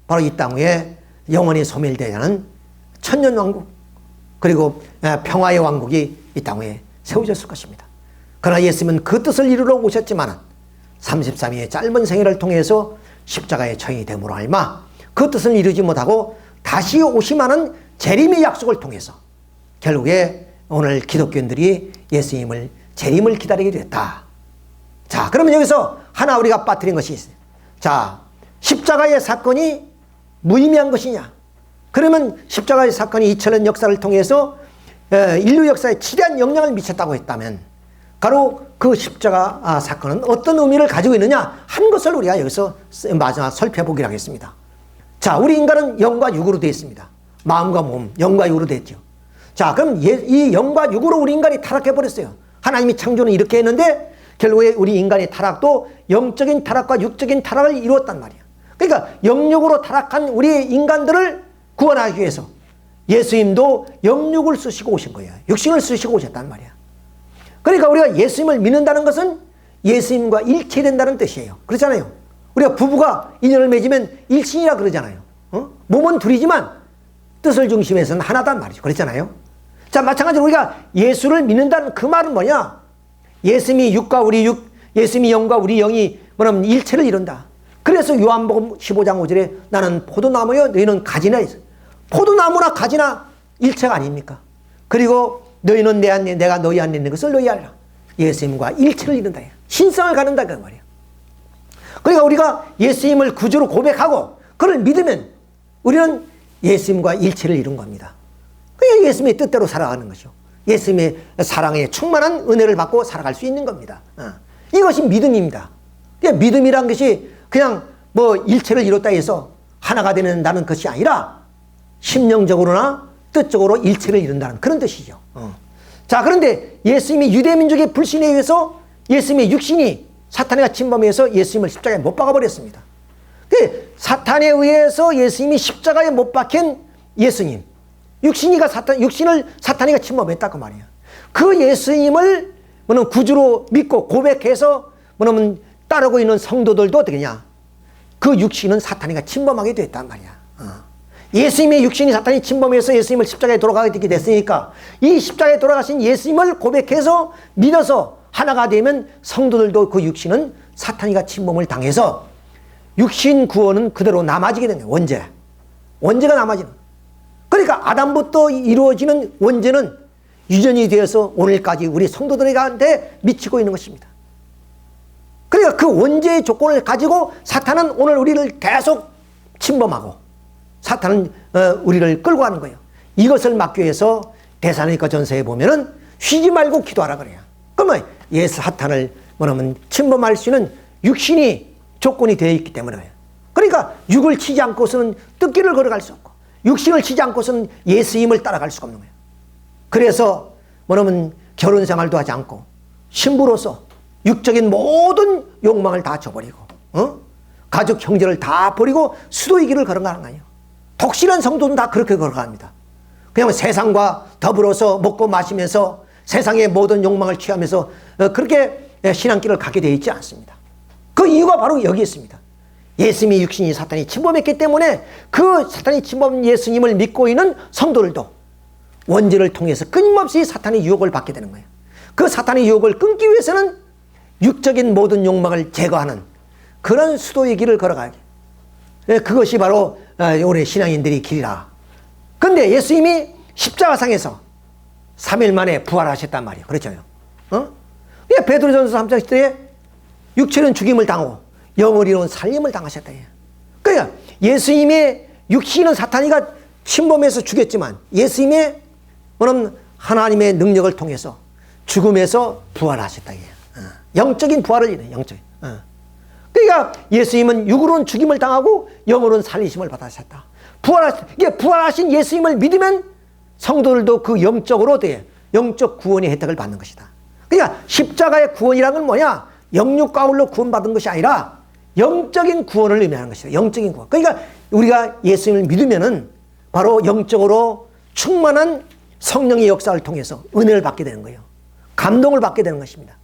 바로 이 땅 위에 영원히 소멸되지 않은 천년 왕국, 그리고 평화의 왕국이 이 땅 위에 세워졌을 것입니다. 그러나 예수님은 그 뜻을 이루러 오셨지만 33일의 짧은 생애를 통해서 십자가에 처형이 됨으로 알마 그 뜻을 이루지 못하고 다시 오시마는 재림의 약속을 통해서 결국에 오늘 기독교인들이 예수님을 재림을 기다리게 됐다. 자, 그러면 여기서 하나 우리가 빠뜨린 것이 있어요. 자, 십자가의 사건이 무의미한 것이냐? 그러면 십자가의 사건이 2000년 역사를 통해서 인류 역사에 지대한 영향을 미쳤다고 했다면, 바로 그 십자가 사건은 어떤 의미를 가지고 있느냐 한 것을 우리가 여기서 마지막 살펴보기로 하겠습니다. 자, 우리 인간은 영과 육으로 되어 있습니다. 마음과 몸, 영과 육으로 되어 있죠. 자, 그럼 이 영과 육으로 우리 인간이 타락해버렸어요. 하나님이 창조는 이렇게 했는데 결국에 우리 인간의 타락도 영적인 타락과 육적인 타락을 이루었단 말이야. 그러니까 영육으로 타락한 우리 인간들을 구원하기 위해서 예수님도 영육을 쓰시고 오신 거예요. 육신을 쓰시고 오셨단 말이야. 그러니까 우리가 예수님을 믿는다는 것은 예수님과 일체된다는 뜻이에요. 그렇잖아요. 우리가 부부가 인연을 맺으면 일신이라 그러잖아요. 몸은 둘이지만 뜻을 중심해서는 하나단 말이죠. 그렇잖아요. 자, 마찬가지로 우리가 예수를 믿는다는 그 말은 뭐냐? 예수님이 육과 우리 육, 예수님이 영과 우리 영이 뭐냐면 일체를 이룬다. 그래서 요한복음 15장 5절에 나는 포도나무여 너희는 가지나 있어. 포도나무나 가지나 일체가 아닙니까? 그리고 너희는 내 안에 내가 너희 안에 있는 것을 너희 알라. 예수님과 일체를 이룬다. 신성을 갖는다 그 말이야. 그러니까 우리가 예수님을 구주로 고백하고 그를 믿으면 우리는 예수님과 일체를 이룬 겁니다. 그게 예수님의 뜻대로 살아가는 것이죠. 예수님의 사랑에 충만한 은혜를 받고 살아갈 수 있는 겁니다. 이것이 믿음입니다. 믿음이란 것이 그냥 뭐 일체를 이뤘다 해서 하나가 되는다는 것이 아니라 심령적으로나 뜻적으로 일체를 이룬다는 그런 뜻이죠. 자, 그런데 예수님이 유대민족의 불신에 의해서 예수님의 육신이 사탄의 침범해서 예수님을 십자가에 못 박아버렸습니다. 사탄에 의해서 예수님이 십자가에 못 박힌 예수님, 육신을 사탄이가 침범했다고 말이야. 그 예수님을 뭐냐면 구주로 믿고 고백해서 뭐냐면 따르고 있는 성도들도 어떻게냐? 그 육신은 사탄이가 침범하게 됐단 말이야. 예수님의 육신이 사탄이 침범해서 예수님을 십자가에 돌아가게 됐으니까 이 십자가에 돌아가신 예수님을 고백해서 믿어서 하나가 되면 성도들도 그 육신은 사탄이가 침범을 당해서 육신 구원은 그대로 남아지게 되는 거예요. 원죄가 남아지는 거예요. 그러니까 아담부터 이루어지는 원죄는 유전이 되어서 오늘까지 우리 성도들에게 미치고 있는 것입니다. 그러니까 그 원죄의 조건을 가지고 사탄은 오늘 우리를 계속 침범하고 사탄은 우리를 끌고 가는 거예요. 이것을 막기 위해서 데살로니가 전서에 보면은 쉬지 말고 기도하라 그래요. 그러면 사탄을 뭐냐면 침범할 수 있는 육신이 조건이 되어 있기 때문에 그러니까 육을 치지 않고서는 뜻길을 걸어갈 수 없고 육신을 치지 않고서는 예수님을 따라갈 수가 없는 거예요. 그래서 뭐냐면 결혼 생활도 하지 않고 신부로서 육적인 모든 욕망을 다 저버리고 가족 형제를 다 버리고 수도의 길을 걸어가는 거예요. 독실한 성도는 다 그렇게 걸어갑니다. 그냥 세상과 더불어서 먹고 마시면서 세상의 모든 욕망을 취하면서 그렇게 신앙길을 가게 되어 있지 않습니다. 그 이유가 바로 여기 있습니다. 예수님의 육신이 사탄이 침범했기 때문에 그 사탄이 침범한 예수님을 믿고 있는 성도들도 원죄를 통해서 끊임없이 사탄의 유혹을 받게 되는 거예요. 그 사탄의 유혹을 끊기 위해서는 육적인 모든 욕망을 제거하는 그런 수도의 길을 걸어가야 돼요. 그것이 바로 우리 신앙인들의 길이라. 그런데 예수님이 십자가상에서 3일 만에 부활하셨단 말이에요. 그렇잖아요. 베드로전서 3장 10절에 육체는 죽임을 당하고 영으로는 살림을 당하셨다. 그러니까 예수님의 육신은 사탄이가 침범해서 죽였지만 예수님의 하나님의 능력을 통해서 죽음에서 부활하셨다. 영적인 부활을 이래. 영적인. 그러니까 예수님은 육으로는 죽임을 당하고 영으로는 살리심을 받으셨다. 부활하신 예수님을 믿으면 성도들도 그 영적으로 영적 구원의 혜택을 받는 것이다. 그러니까 십자가의 구원이라는 건 뭐냐? 영육 가울로 구원받은 것이 아니라 영적인 구원을 의미하는 것이다. 영적인 구원. 그러니까 우리가 예수님을 믿으면은 바로 영적으로 충만한 성령의 역사를 통해서 은혜를 받게 되는 거예요. 감동을 받게 되는 것입니다.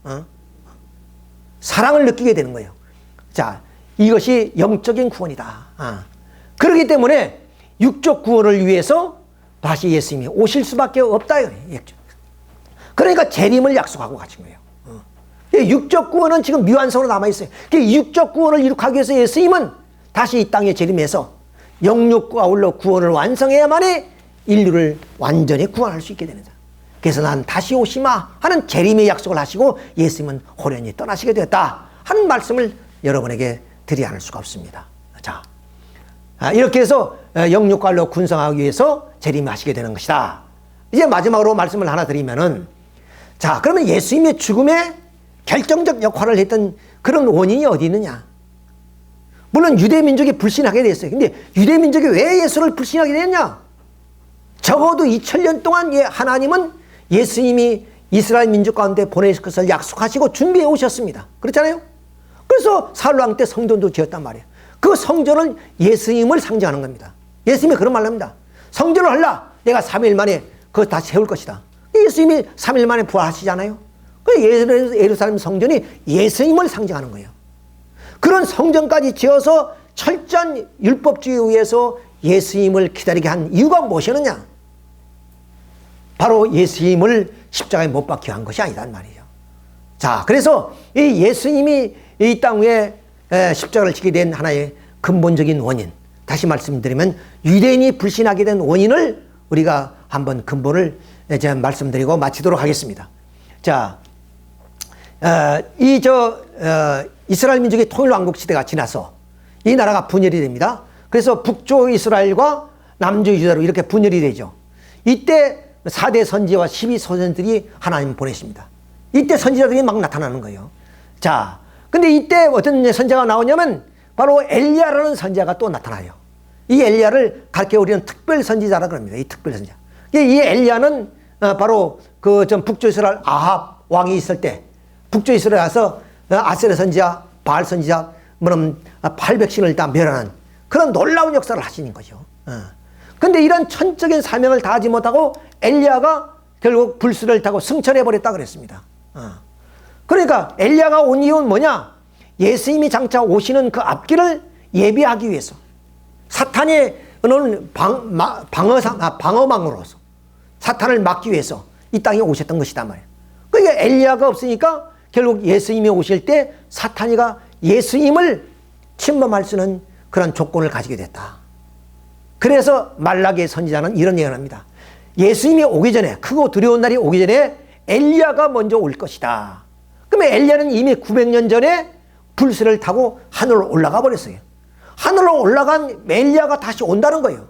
사랑을 느끼게 되는 거예요. 자, 이것이 영적인 구원이다. 그렇기 때문에 육적 구원을 위해서 다시 예수님이 오실 수밖에 없다. 그러니까 재림을 약속하고 가신 거예요. 육적 구원은 지금 미완성으로 남아있어요. 육적 구원을 이룩하기 위해서 예수님은 다시 이 땅에 재림해서 영육과 아울러 구원을 완성해야만이 인류를 완전히 구원할 수 있게 되는 거예요. 그래서 난 다시 오시마 하는 재림의 약속을 하시고 예수님은 호련히 떠나시게 되었다 하는 말씀을 여러분에게 드려야 할 수가 없습니다. 자, 이렇게 해서 영육과 아울러 군성하기 위해서 재림하시게 되는 것이다. 이제 마지막으로 말씀을 하나 드리면은, 자, 그러면 예수님의 죽음에 결정적 역할을 했던 그런 원인이 어디 있느냐? 물론 유대민족이 불신하게 됐어요. 근데 유대민족이 왜 예수를 불신하게 됐냐? 적어도 2000년 동안 하나님은 예수님이 이스라엘 민족 가운데 보내실 것을 약속하시고 준비해 오셨습니다. 그렇잖아요? 그래서 사울왕 때 성전도 지었단 말이에요. 그 성전은 예수님을 상징하는 겁니다. 예수님이 그런 말을 합니다. 성전을 하려 내가 3일 만에 그거 다 세울 것이다. 예수님이 3일 만에 부활하시잖아요. 그 예루살렘 성전이 예수님을 상징하는 거예요. 그런 성전까지 지어서 철저한 율법주의에 의해서 예수님을 기다리게 한 이유가 무엇이었느냐? 바로 예수님을 십자가에 못 박혀 한 것이 아니란 말이에요. 자, 그래서 이 예수님이 이 땅 위에 십자가를 지게 된 하나의 근본적인 원인, 다시 말씀드리면 유대인이 불신하게 된 원인을 우리가 한번 근본을 이제 말씀드리고 마치도록 하겠습니다. 자, 이스라엘 민족의 통일왕국 시대가 지나서 이 나라가 분열이 됩니다. 그래서 북쪽 이스라엘과 남쪽 유다로 이렇게 분열이 되죠. 이때 4대 선지자와 12선지자들이 하나님 보내십니다. 이때 선지자들이 막 나타나는 거예요. 자, 근데 이때 어떤 선지자가 나오냐면 바로 엘리야라는 선지자가 또 나타나요. 이 엘리야를 가르쳐 우리는 특별 선지자라 그럽니다. 이 특별 선지자. 이 엘리야는 바로 그 전 북쪽 이스라엘 아합 왕이 있을 때 북쪽 이스라엘 가서 아세르 선지자, 바알 선지자, 800신을 다 멸하는 그런 놀라운 역사를 하시는 거죠. 근데 이런 천적인 사명을 다하지 못하고 엘리야가 결국 불수를 타고 승천해버렸다 그랬습니다. 그러니까 엘리야가 온 이유는 뭐냐? 예수님이 장차 오시는 그 앞길을 예비하기 위해서, 사탄의 방어망으로서 사탄을 막기 위해서 이 땅에 오셨던 것이다 말이에요. 그러니까 엘리야가 없으니까 결국 예수님이 오실 때 사탄이가 예수님을 침범할 수 있는 그런 조건을 가지게 됐다. 그래서 말라기의 선지자는 이런 얘기를 합니다. 예수님이 오기 전에, 크고 두려운 날이 오기 전에 엘리야가 먼저 올 것이다. 그러면 엘리야는 이미 900년 전에 불새를 타고 하늘로 올라가 버렸어요. 하늘로 올라간 엘리야가 다시 온다는 거예요.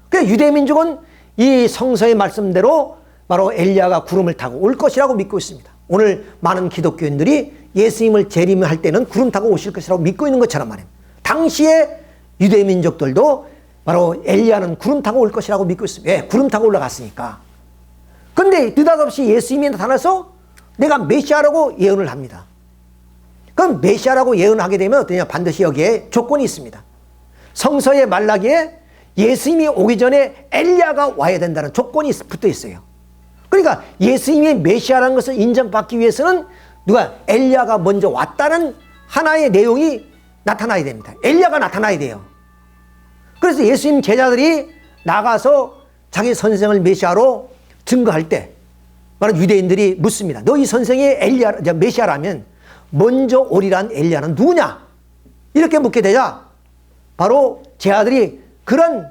그래서 유대민족은 이 성서의 말씀대로 바로 엘리야가 구름을 타고 올 것이라고 믿고 있습니다. 오늘 많은 기독교인들이 예수님을 재림할 때는 구름 타고 오실 것이라고 믿고 있는 것처럼 말이에요. 당시에 유대민족들도 바로 엘리야는 구름 타고 올 것이라고 믿고 있습니다. 왜? 구름 타고 올라갔으니까. 그런데 느닷없이 예수님이 나타나서 내가 메시아라고 예언을 합니다. 그럼 메시아라고 예언하게 되면 어떠냐? 반드시 여기에 조건이 있습니다. 성서의 말라기에 예수님이 오기 전에 엘리야가 와야 된다는 조건이 붙어 있어요. 그러니까 예수님이 메시아라는 것을 인정받기 위해서는 누가? 엘리야가 먼저 왔다는 하나의 내용이 나타나야 됩니다. 엘리야가 나타나야 돼요. 그래서 예수님 제자들이 나가서 자기 선생을 메시아로 증거할 때 많은 유대인들이 묻습니다. 너희 선생이 메시아라면 먼저 오리란 엘리야는 누구냐? 이렇게 묻게 되자 바로 제자들이 그런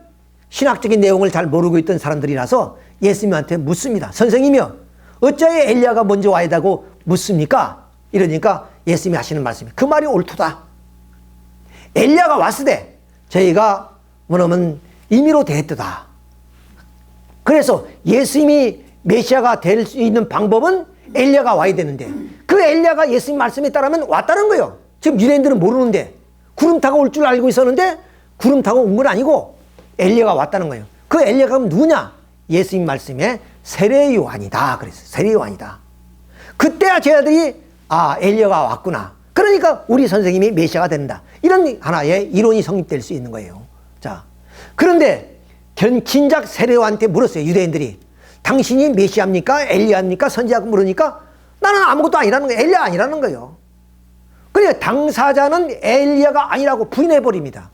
신학적인 내용을 잘 모르고 있던 사람들이라서 예수님한테 묻습니다. 선생님이요, 어찌하여 엘리야가 먼저 와야 되고 묻습니까? 이러니까 예수님이 하시는 말씀이 그 말이 옳도다. 엘리야가 왔으되 저희가 뭐냐면 임의로 대했도다. 그래서 예수님이 메시아가 될 수 있는 방법은 엘리야가 와야 되는데 그 엘리야가 예수님 말씀에 따르면 왔다는 거예요. 지금 유대인들은 모르는데 구름 타고 올 줄 알고 있었는데 구름 타고 온 건 아니고 엘리야가 왔다는 거예요. 그 엘리야가 누구냐? 예수님 말씀에 세례 요한이다 그랬어요. 세례 요한이다. 그때야 제자들이 엘리야가 왔구나. 그러니까 우리 선생님이 메시아가 된다. 이런 하나의 이론이 성립될 수 있는 거예요. 자, 그런데 진작 세례 요한한테 물었어요. 유대인들이. 당신이 메시아입니까? 엘리야입니까? 선지자고 물으니까 나는 아무것도 아니라는 거예요. 엘리야 아니라는 거예요. 그러니까 당사자는 엘리야가 아니라고 부인해버립니다.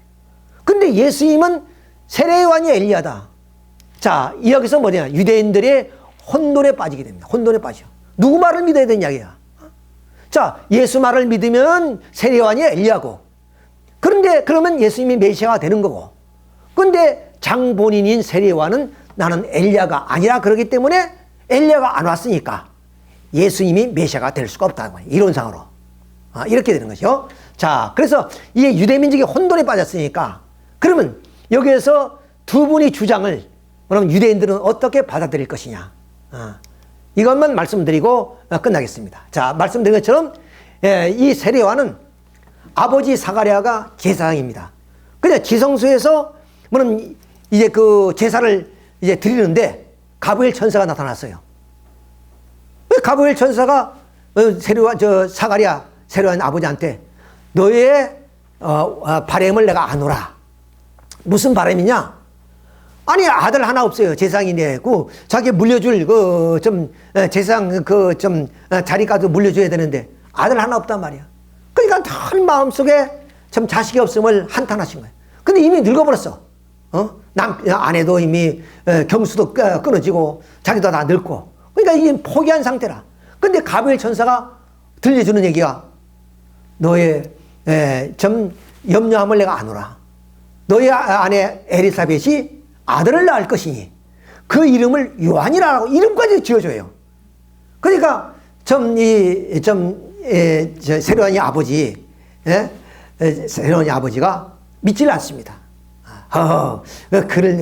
근데 예수님은 세례 요한이 엘리야다. 자, 여기서 뭐냐? 유대인들의 혼돈에 빠지게 됩니다. 혼돈에 빠져. 누구 말을 믿어야 되는 이야기야? 자, 예수 말을 믿으면 세례 요한이 엘리야고. 그런데 그러면 예수님이 메시아가 되는 거고. 근데 장본인인 세례 요한은 나는 엘리야가 아니라 그러기 때문에 엘리야가 안 왔으니까 예수님이 메시아가 될 수가 없다는 거예요. 이론상으로. 이렇게 되는 것이요. 자, 그래서 이게 유대민족이 혼돈에 빠졌으니까 그러면 여기에서 두 분이 주장을 그럼 유대인들은 어떻게 받아들일 것이냐. 이것만 말씀드리고 끝나겠습니다. 자, 말씀드린 것처럼 이 세례 요한은 아버지 사가랴가 제사장입니다. 그냥 지성소에서 뭐는 이제 그 제사를 이제 드리는데 가브리엘 천사가 나타났어요. 가브리엘 천사가 사가랴 세례 요한 아버지한테 너의 바람을 내가 아노라. 무슨 바람이냐? 아니, 아들 하나 없어요. 제사장인데, 자기 물려줄, 제사장, 자리까지 물려줘야 되는데, 아들 하나 없단 말이야. 그러니까 한 마음속에 참 자식이 없음을 한탄하신 거예요. 근데 이미 늙어버렸어. 아내도 이미 경수도 끊어지고, 자기도 다 늙고. 그러니까 이게 포기한 상태라. 근데 가브리엘 천사가 들려주는 얘기가, 너의, 염려함을 내가 아노라. 너의 아내 엘리사벳이 아들을 낳을 것이니 그 이름을 요한이라고 이름까지 지어줘요. 그러니까 세례 요한의 아버지, 세례 요한의 아버지가 믿질 않습니다.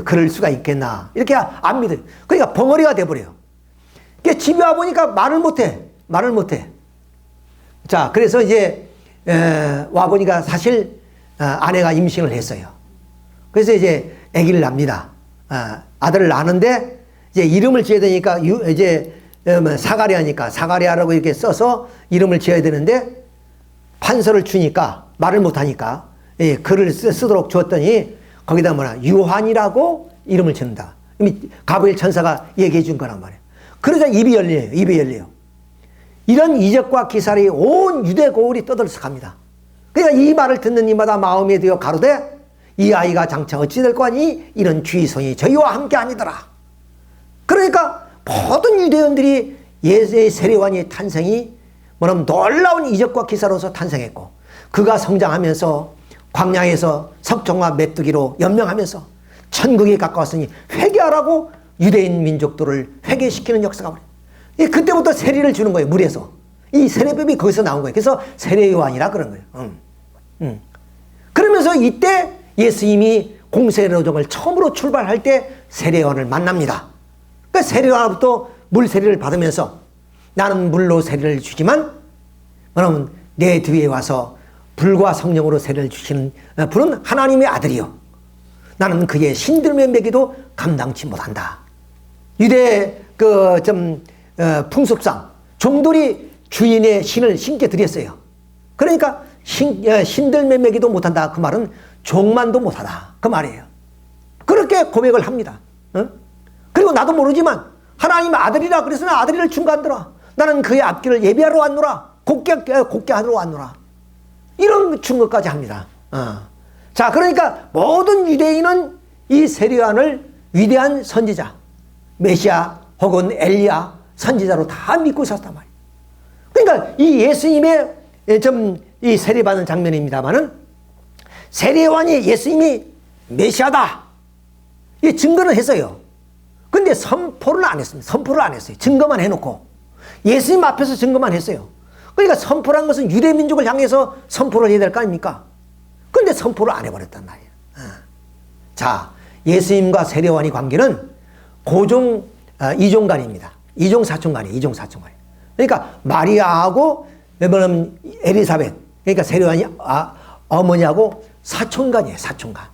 그럴 수가 있겠나 이렇게 안 믿어요. 그러니까 벙어리가 돼버려요. 집에 와 보니까 말을 못해. 자, 그래서 이제 와 보니까 사실 아내가 임신을 했어요. 그래서 이제 아기를 낳습니다. 아들을 낳는데 이제 이름을 지어야 되니까 이제 사가랴니까 사가랴라고 이렇게 써서 이름을 지어야 되는데 판서를 주니까 말을 못하니까 글을 쓰도록 줬더니 거기다 뭐냐 요한이라고 이름을 짓는다. 이미 가브리엘 천사가 얘기해 준 거란 말이에요. 그러자 입이 열려요. 이런 이적과 기사리 온 유대 고을이 떠들썩합니다. 그러니까 이 말을 듣는 이마다 마음에 드어 가로되 이 아이가 장차 어찌 될 거니 이런 주의성이 저희와 함께 아니더라. 그러니까 모든 유대인들이 예수의 세례요한의 탄생이 뭐냐면 놀라운 이적과 기사로서 탄생했고, 그가 성장하면서 광야에서 석종과 메뚜기로 연명하면서 천국에 가까웠으니 회개하라고 유대인 민족들을 회개시키는 역사가 벌어요. 그때부터 세례를 주는 거예요. 물에서. 이 세례법이 거기서 나온 거예요. 그래서 세례요한이라 그런 거예요. 그러면서 이때 예수님이 공세례조정을 처음으로 출발할 때 세례요한을 만납니다. 그러니까 세례요한부터 물 세례를 받으면서 나는 물로 세례를 주지만 그러면 내 뒤에 와서 불과 성령으로 세례를 주시는 분은 하나님의 아들이요 나는 그의 신들매 매기도 감당치 못한다. 유대 풍습상 종들이 주인의 신을 신께 드렸어요. 그러니까 신들매 매기도 못한다. 그 말은 종만도 못하다. 그 말이에요. 그렇게 고백을 합니다. 그리고 나도 모르지만 하나님의 아들이라 그래서 나 아들이를 중간들어. 나는 그의 앞길을 예비하러 왔노라. 곱게 하러 왔노라. 이런 증거까지 합니다. 자, 그러니까 모든 유대인은 이 세례요한을 위대한 선지자, 메시아 혹은 엘리야 선지자로 다 믿고 있었단 말이에요. 그러니까 이 예수님의 이 세례받는 장면입니다만은 세례요한이 예수님이 메시아다. 이 증거는 했어요. 근데 선포를 안 했습니다. 선포를 안 했어요. 증거만 해놓고 예수님 앞에서 증거만 했어요. 그러니까 선포란 것은 유대 민족을 향해서 선포를 해야 될 거 아닙니까? 근데 선포를 안 해버렸단 말이에요. 자, 예수님과 세례요한의 관계는 고종 이종간입니다. 이종 사촌간이에요. 이종 사촌간. 그러니까 마리아하고 엘리사벳, 그러니까 세례요한이 어머니하고 사촌간이에요. 사촌간.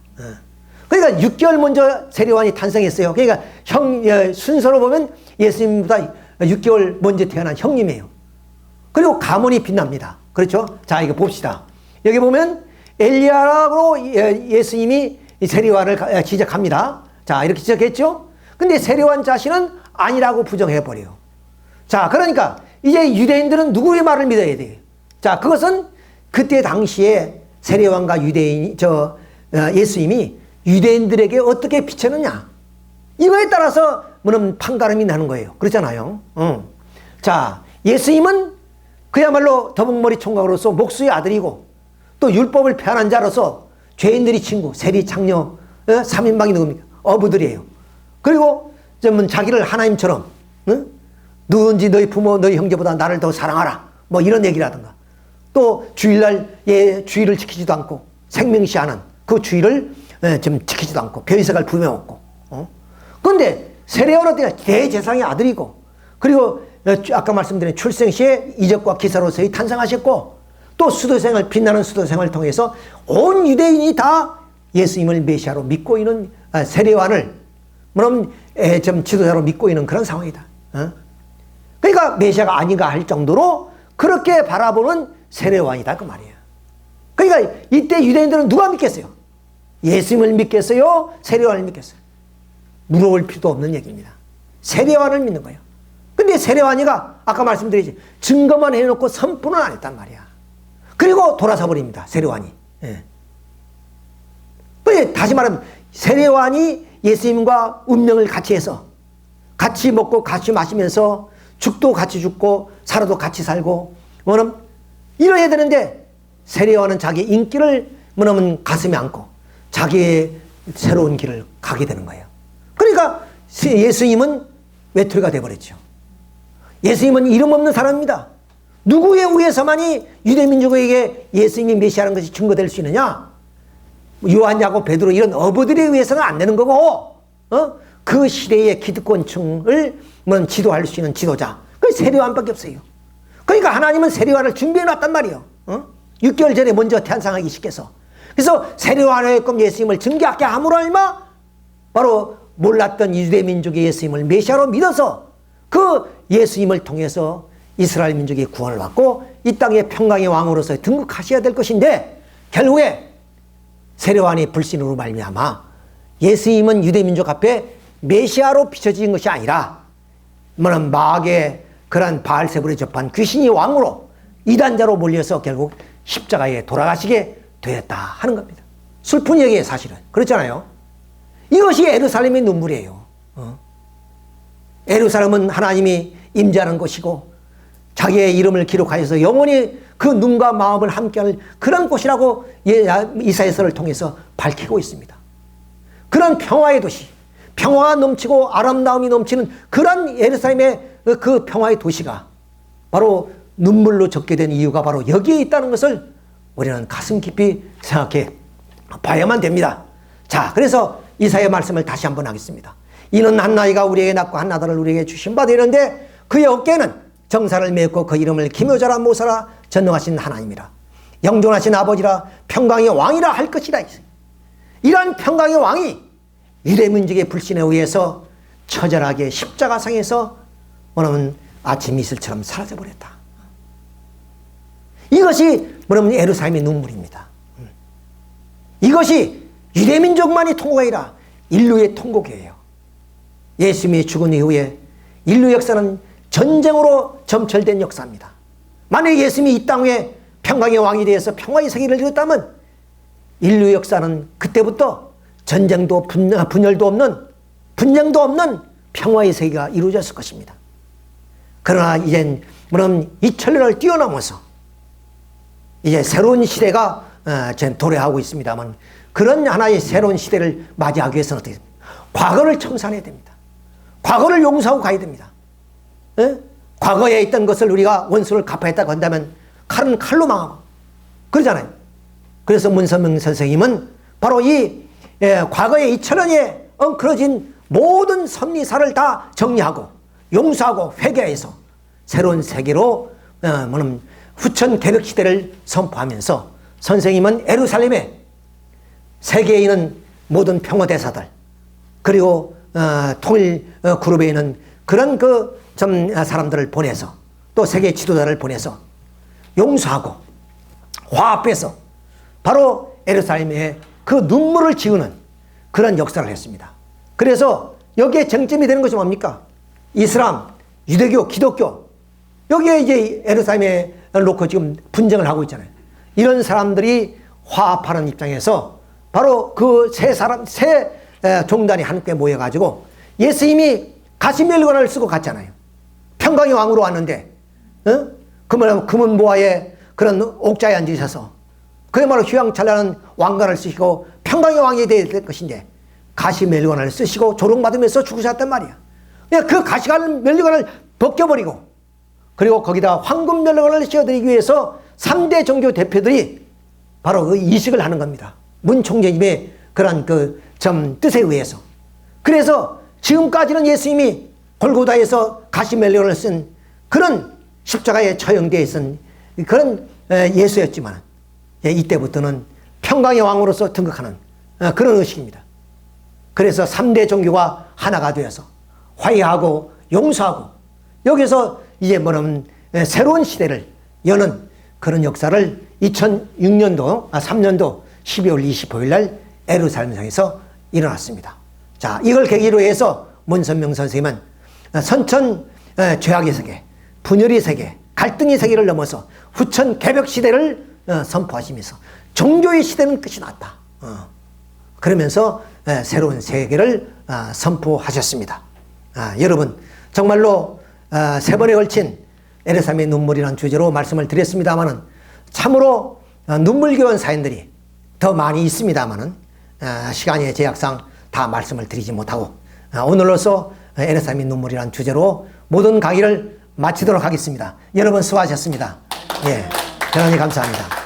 그러니까 6개월 먼저 세례요한이 탄생했어요. 그러니까 순서로 보면 예수님보다 6개월 먼저 태어난 형님이에요. 그리고 가문이 빛납니다. 그렇죠? 자, 이거 봅시다. 여기 보면 엘리야라고 예수님이 세례요한을 지적합니다. 자, 이렇게 지적했죠? 근데 세례요한 자신은 아니라고 부정해버려요. 자, 그러니까 이제 유대인들은 누구의 말을 믿어야 돼요? 자, 그것은 그때 당시에 세례요한과 예수님이 유대인들에게 어떻게 비쳤느냐, 이거에 따라서 뭐는 판가름이 나는 거예요. 그렇잖아요. 자, 예수님은 그야말로 더벅머리 총각으로서 목수의 아들이고 또 율법을 폐하는 자로서 죄인들이 친구, 세리, 장녀, 3인방이 누굽니까? 어부들이에요. 그리고 자기를 하나님처럼 누군지 너희 부모, 너희 형제보다 나를 더 사랑하라. 뭐 이런 얘기라든가. 또 주일날 주의를 지키지도 않고 생명시하는 그 주의를 좀 지키지도 않고 벼이색을 부벼먹고. 그런데 세례요한은 대제사장의 아들이고, 그리고 아까 말씀드린 출생시에 이적과 기사로서의 탄생하셨고, 또 수도생활, 빛나는 수도생활을 통해서 온 유대인이 다 예수님을 메시아로 믿고 있는 세례요한을 그럼 좀 지도자로 믿고 있는 그런 상황이다. 그러니까 메시아가 아닌가 할 정도로 그렇게 바라보는 세례요한이다 그 말이에요. 그러니까 이때 유대인들은 누가 믿겠어요? 예수님을 믿겠어요? 세례요한을 믿겠어요? 물어볼 필요도 없는 얘기입니다. 세례요한을 믿는 거예요. 근데 세례요한이가 아까 말씀드렸지 증거만 해놓고 선포는 안 했단 말이야. 그리고 돌아서 버립니다. 세례요한이. 다시 말하면 세례요한이 예수님과 운명을 같이 해서 같이 먹고 같이 마시면서 죽도 같이 죽고 살아도 같이 살고 뭐냐면 이래야 되는데 세례요한은 자기 인기를 뭐냐면 가슴에 안고 자기의 새로운 길을 가게 되는 거예요. 그러니까 예수님은 외톨이가 되어버렸죠. 예수님은 이름 없는 사람입니다. 누구에 의해서만이 유대민족에게 예수님이 메시아라는 것이 증거될 수 있느냐? 요한, 야곱, 베드로 이런 어부들에 의해서는 안 되는 거고, 그 시대의 기득권층을 지도할 수 있는 지도자, 그 세례요한밖에 없어요. 그러니까 하나님은 세례요한을 준비해 놨단 말이에요. 6개월 전에 먼저 탄생하기 시켜서. 그래서 세례요한의 꿈 예수님을 증거하게 함으로 알마 바로 몰랐던 유대민족의 예수님을 메시아로 믿어서 그 예수님을 통해서 이스라엘 민족이 구원을 받고 이 땅의 평강의 왕으로서 등극하셔야 될 것인데, 결국에 세례요한의 불신으로 말미암아 예수님은 유대민족 앞에 메시아로 비춰진 것이 아니라 마귀의 그런 바알세불에 접한 귀신이 왕으로 이단자로 몰려서 결국 십자가에 돌아가시게 되었다 하는 겁니다. 슬픈 얘기예요, 사실은. 그렇잖아요. 이것이 예루살렘의 눈물이에요. 예루살렘은 하나님이 임재하는 곳이고 자기의 이름을 기록하여서 영원히 그 눈과 마음을 함께할 그런 곳이라고 이사야서를 통해서 밝히고 있습니다. 그런 평화의 도시, 평화가 넘치고 아름다움이 넘치는 그런 예루살렘의 그 평화의 도시가 바로 눈물로 적게 된 이유가 바로 여기에 있다는 것을 우리는 가슴 깊이 생각해 봐야만 됩니다. 자, 그래서 이사야 말씀을 다시 한번 하겠습니다. 이는 한 나이가 우리에게 낳고 한 아들을 우리에게 주신 바 되는데 그의 어깨는 정사를 메었고 그 이름을 기묘자라 모사라 전능하신 하나님이라 영존하신 아버지라 평강의 왕이라 할 것이라. 이러한 평강의 왕이 유대민족의 불신에 의해서 처절하게 십자가상에서 뭐냐면 아침 이슬처럼 사라져버렸다. 이것이 뭐냐면 예루살렘의 눈물입니다. 이것이 유대민족만이 통곡이 아니라 인류의 통곡이에요. 예수님이 죽은 이후에 인류 역사는 전쟁으로 점철된 역사입니다. 만약 예수님이 이 땅에 평강의 왕이 되어서 평화의 세계를 이뤘다면 인류 역사는 그때부터 전쟁도 분열도 없는 분쟁도 없는 평화의 세계가 이루어졌을 것입니다. 그러나 이젠 뭐냐면 2000년을 뛰어넘어서 이제 새로운 시대가 도래하고 있습니다만 그런 하나의 새로운 시대를 맞이하기 위해서는 어떻게 됩니까? 과거를 청산해야 됩니다. 과거를 용서하고 가야 됩니다. 에? 과거에 있던 것을 우리가 원수를 갚아야했다고 한다면 칼은 칼로 망하고 그러잖아요. 그래서 문선명 선생님은 바로 이 과거의 2000년에 엉클어진 모든 섭리사를 다 정리하고 용서하고 회개해서 새로운 세계로 후천 개벽 시대를 선포하면서 선생님은 예루살렘에 세계에 있는 모든 평화대사들 그리고 통일 그룹에 있는 그런 사람들을 보내서 또 세계 지도자를 보내서 용서하고 화합해서 바로 예루살렘에 그 눈물을 지우는 그런 역사를 했습니다. 그래서 여기에 쟁점이 되는 것이 뭡니까? 이슬람, 유대교, 기독교 여기에 이제 예루살렘에 놓고 지금 분쟁을 하고 있잖아요. 이런 사람들이 화합하는 입장에서 바로 그 세 종단이 함께 모여가지고 예수님이 가시멜리관을 쓰고 갔잖아요. 평강의 왕으로 왔는데 금은 보화에 그런 옥자에 앉으셔서 그야말로 휘황찬란한 왕관을 쓰시고 평강의 왕이 될 것인데 가시멜리관을 쓰시고 조롱받으면서 죽으셨단 말이야. 그 가시멜리관을 벗겨버리고 그리고 거기다 황금멜리관을 씌워드리기 위해서 3대 종교 대표들이 바로 그 이식을 하는 겁니다. 문 총재님의 그런 뜻에 의해서. 그래서 지금까지는 예수님이 골고다에서 가시멜리온을 쓴 그런 십자가에 처형되어 있은 그런 예수였지만 이때부터는 평강의 왕으로서 등극하는 그런 의식입니다. 그래서 3대 종교가 하나가 되어서 화해하고 용서하고 여기서 이제 새로운 시대를 여는 그런 역사를 2006년도 3년도 12월 25일 날 예루살렘성에서 일어났습니다. 자, 이걸 계기로 해서 문선명 선생님은 선천 죄악의 세계, 분열의 세계, 갈등의 세계를 넘어서 후천 개벽 시대를 선포하시면서 종교의 시대는 끝이 났다. 그러면서 새로운 세계를 선포하셨습니다. 여러분 정말로 3번에 걸친 예루살렘의 눈물이라는 주제로 말씀을 드렸습니다마는 참으로 눈물겨운 사연들이 더 많이 있습니다마는 시간의 제약상 다 말씀을 드리지 못하고 오늘로서 예루살렘의 눈물이라는 주제로 모든 강의를 마치도록 하겠습니다. 여러분 수고하셨습니다. 예, 대단히 감사합니다.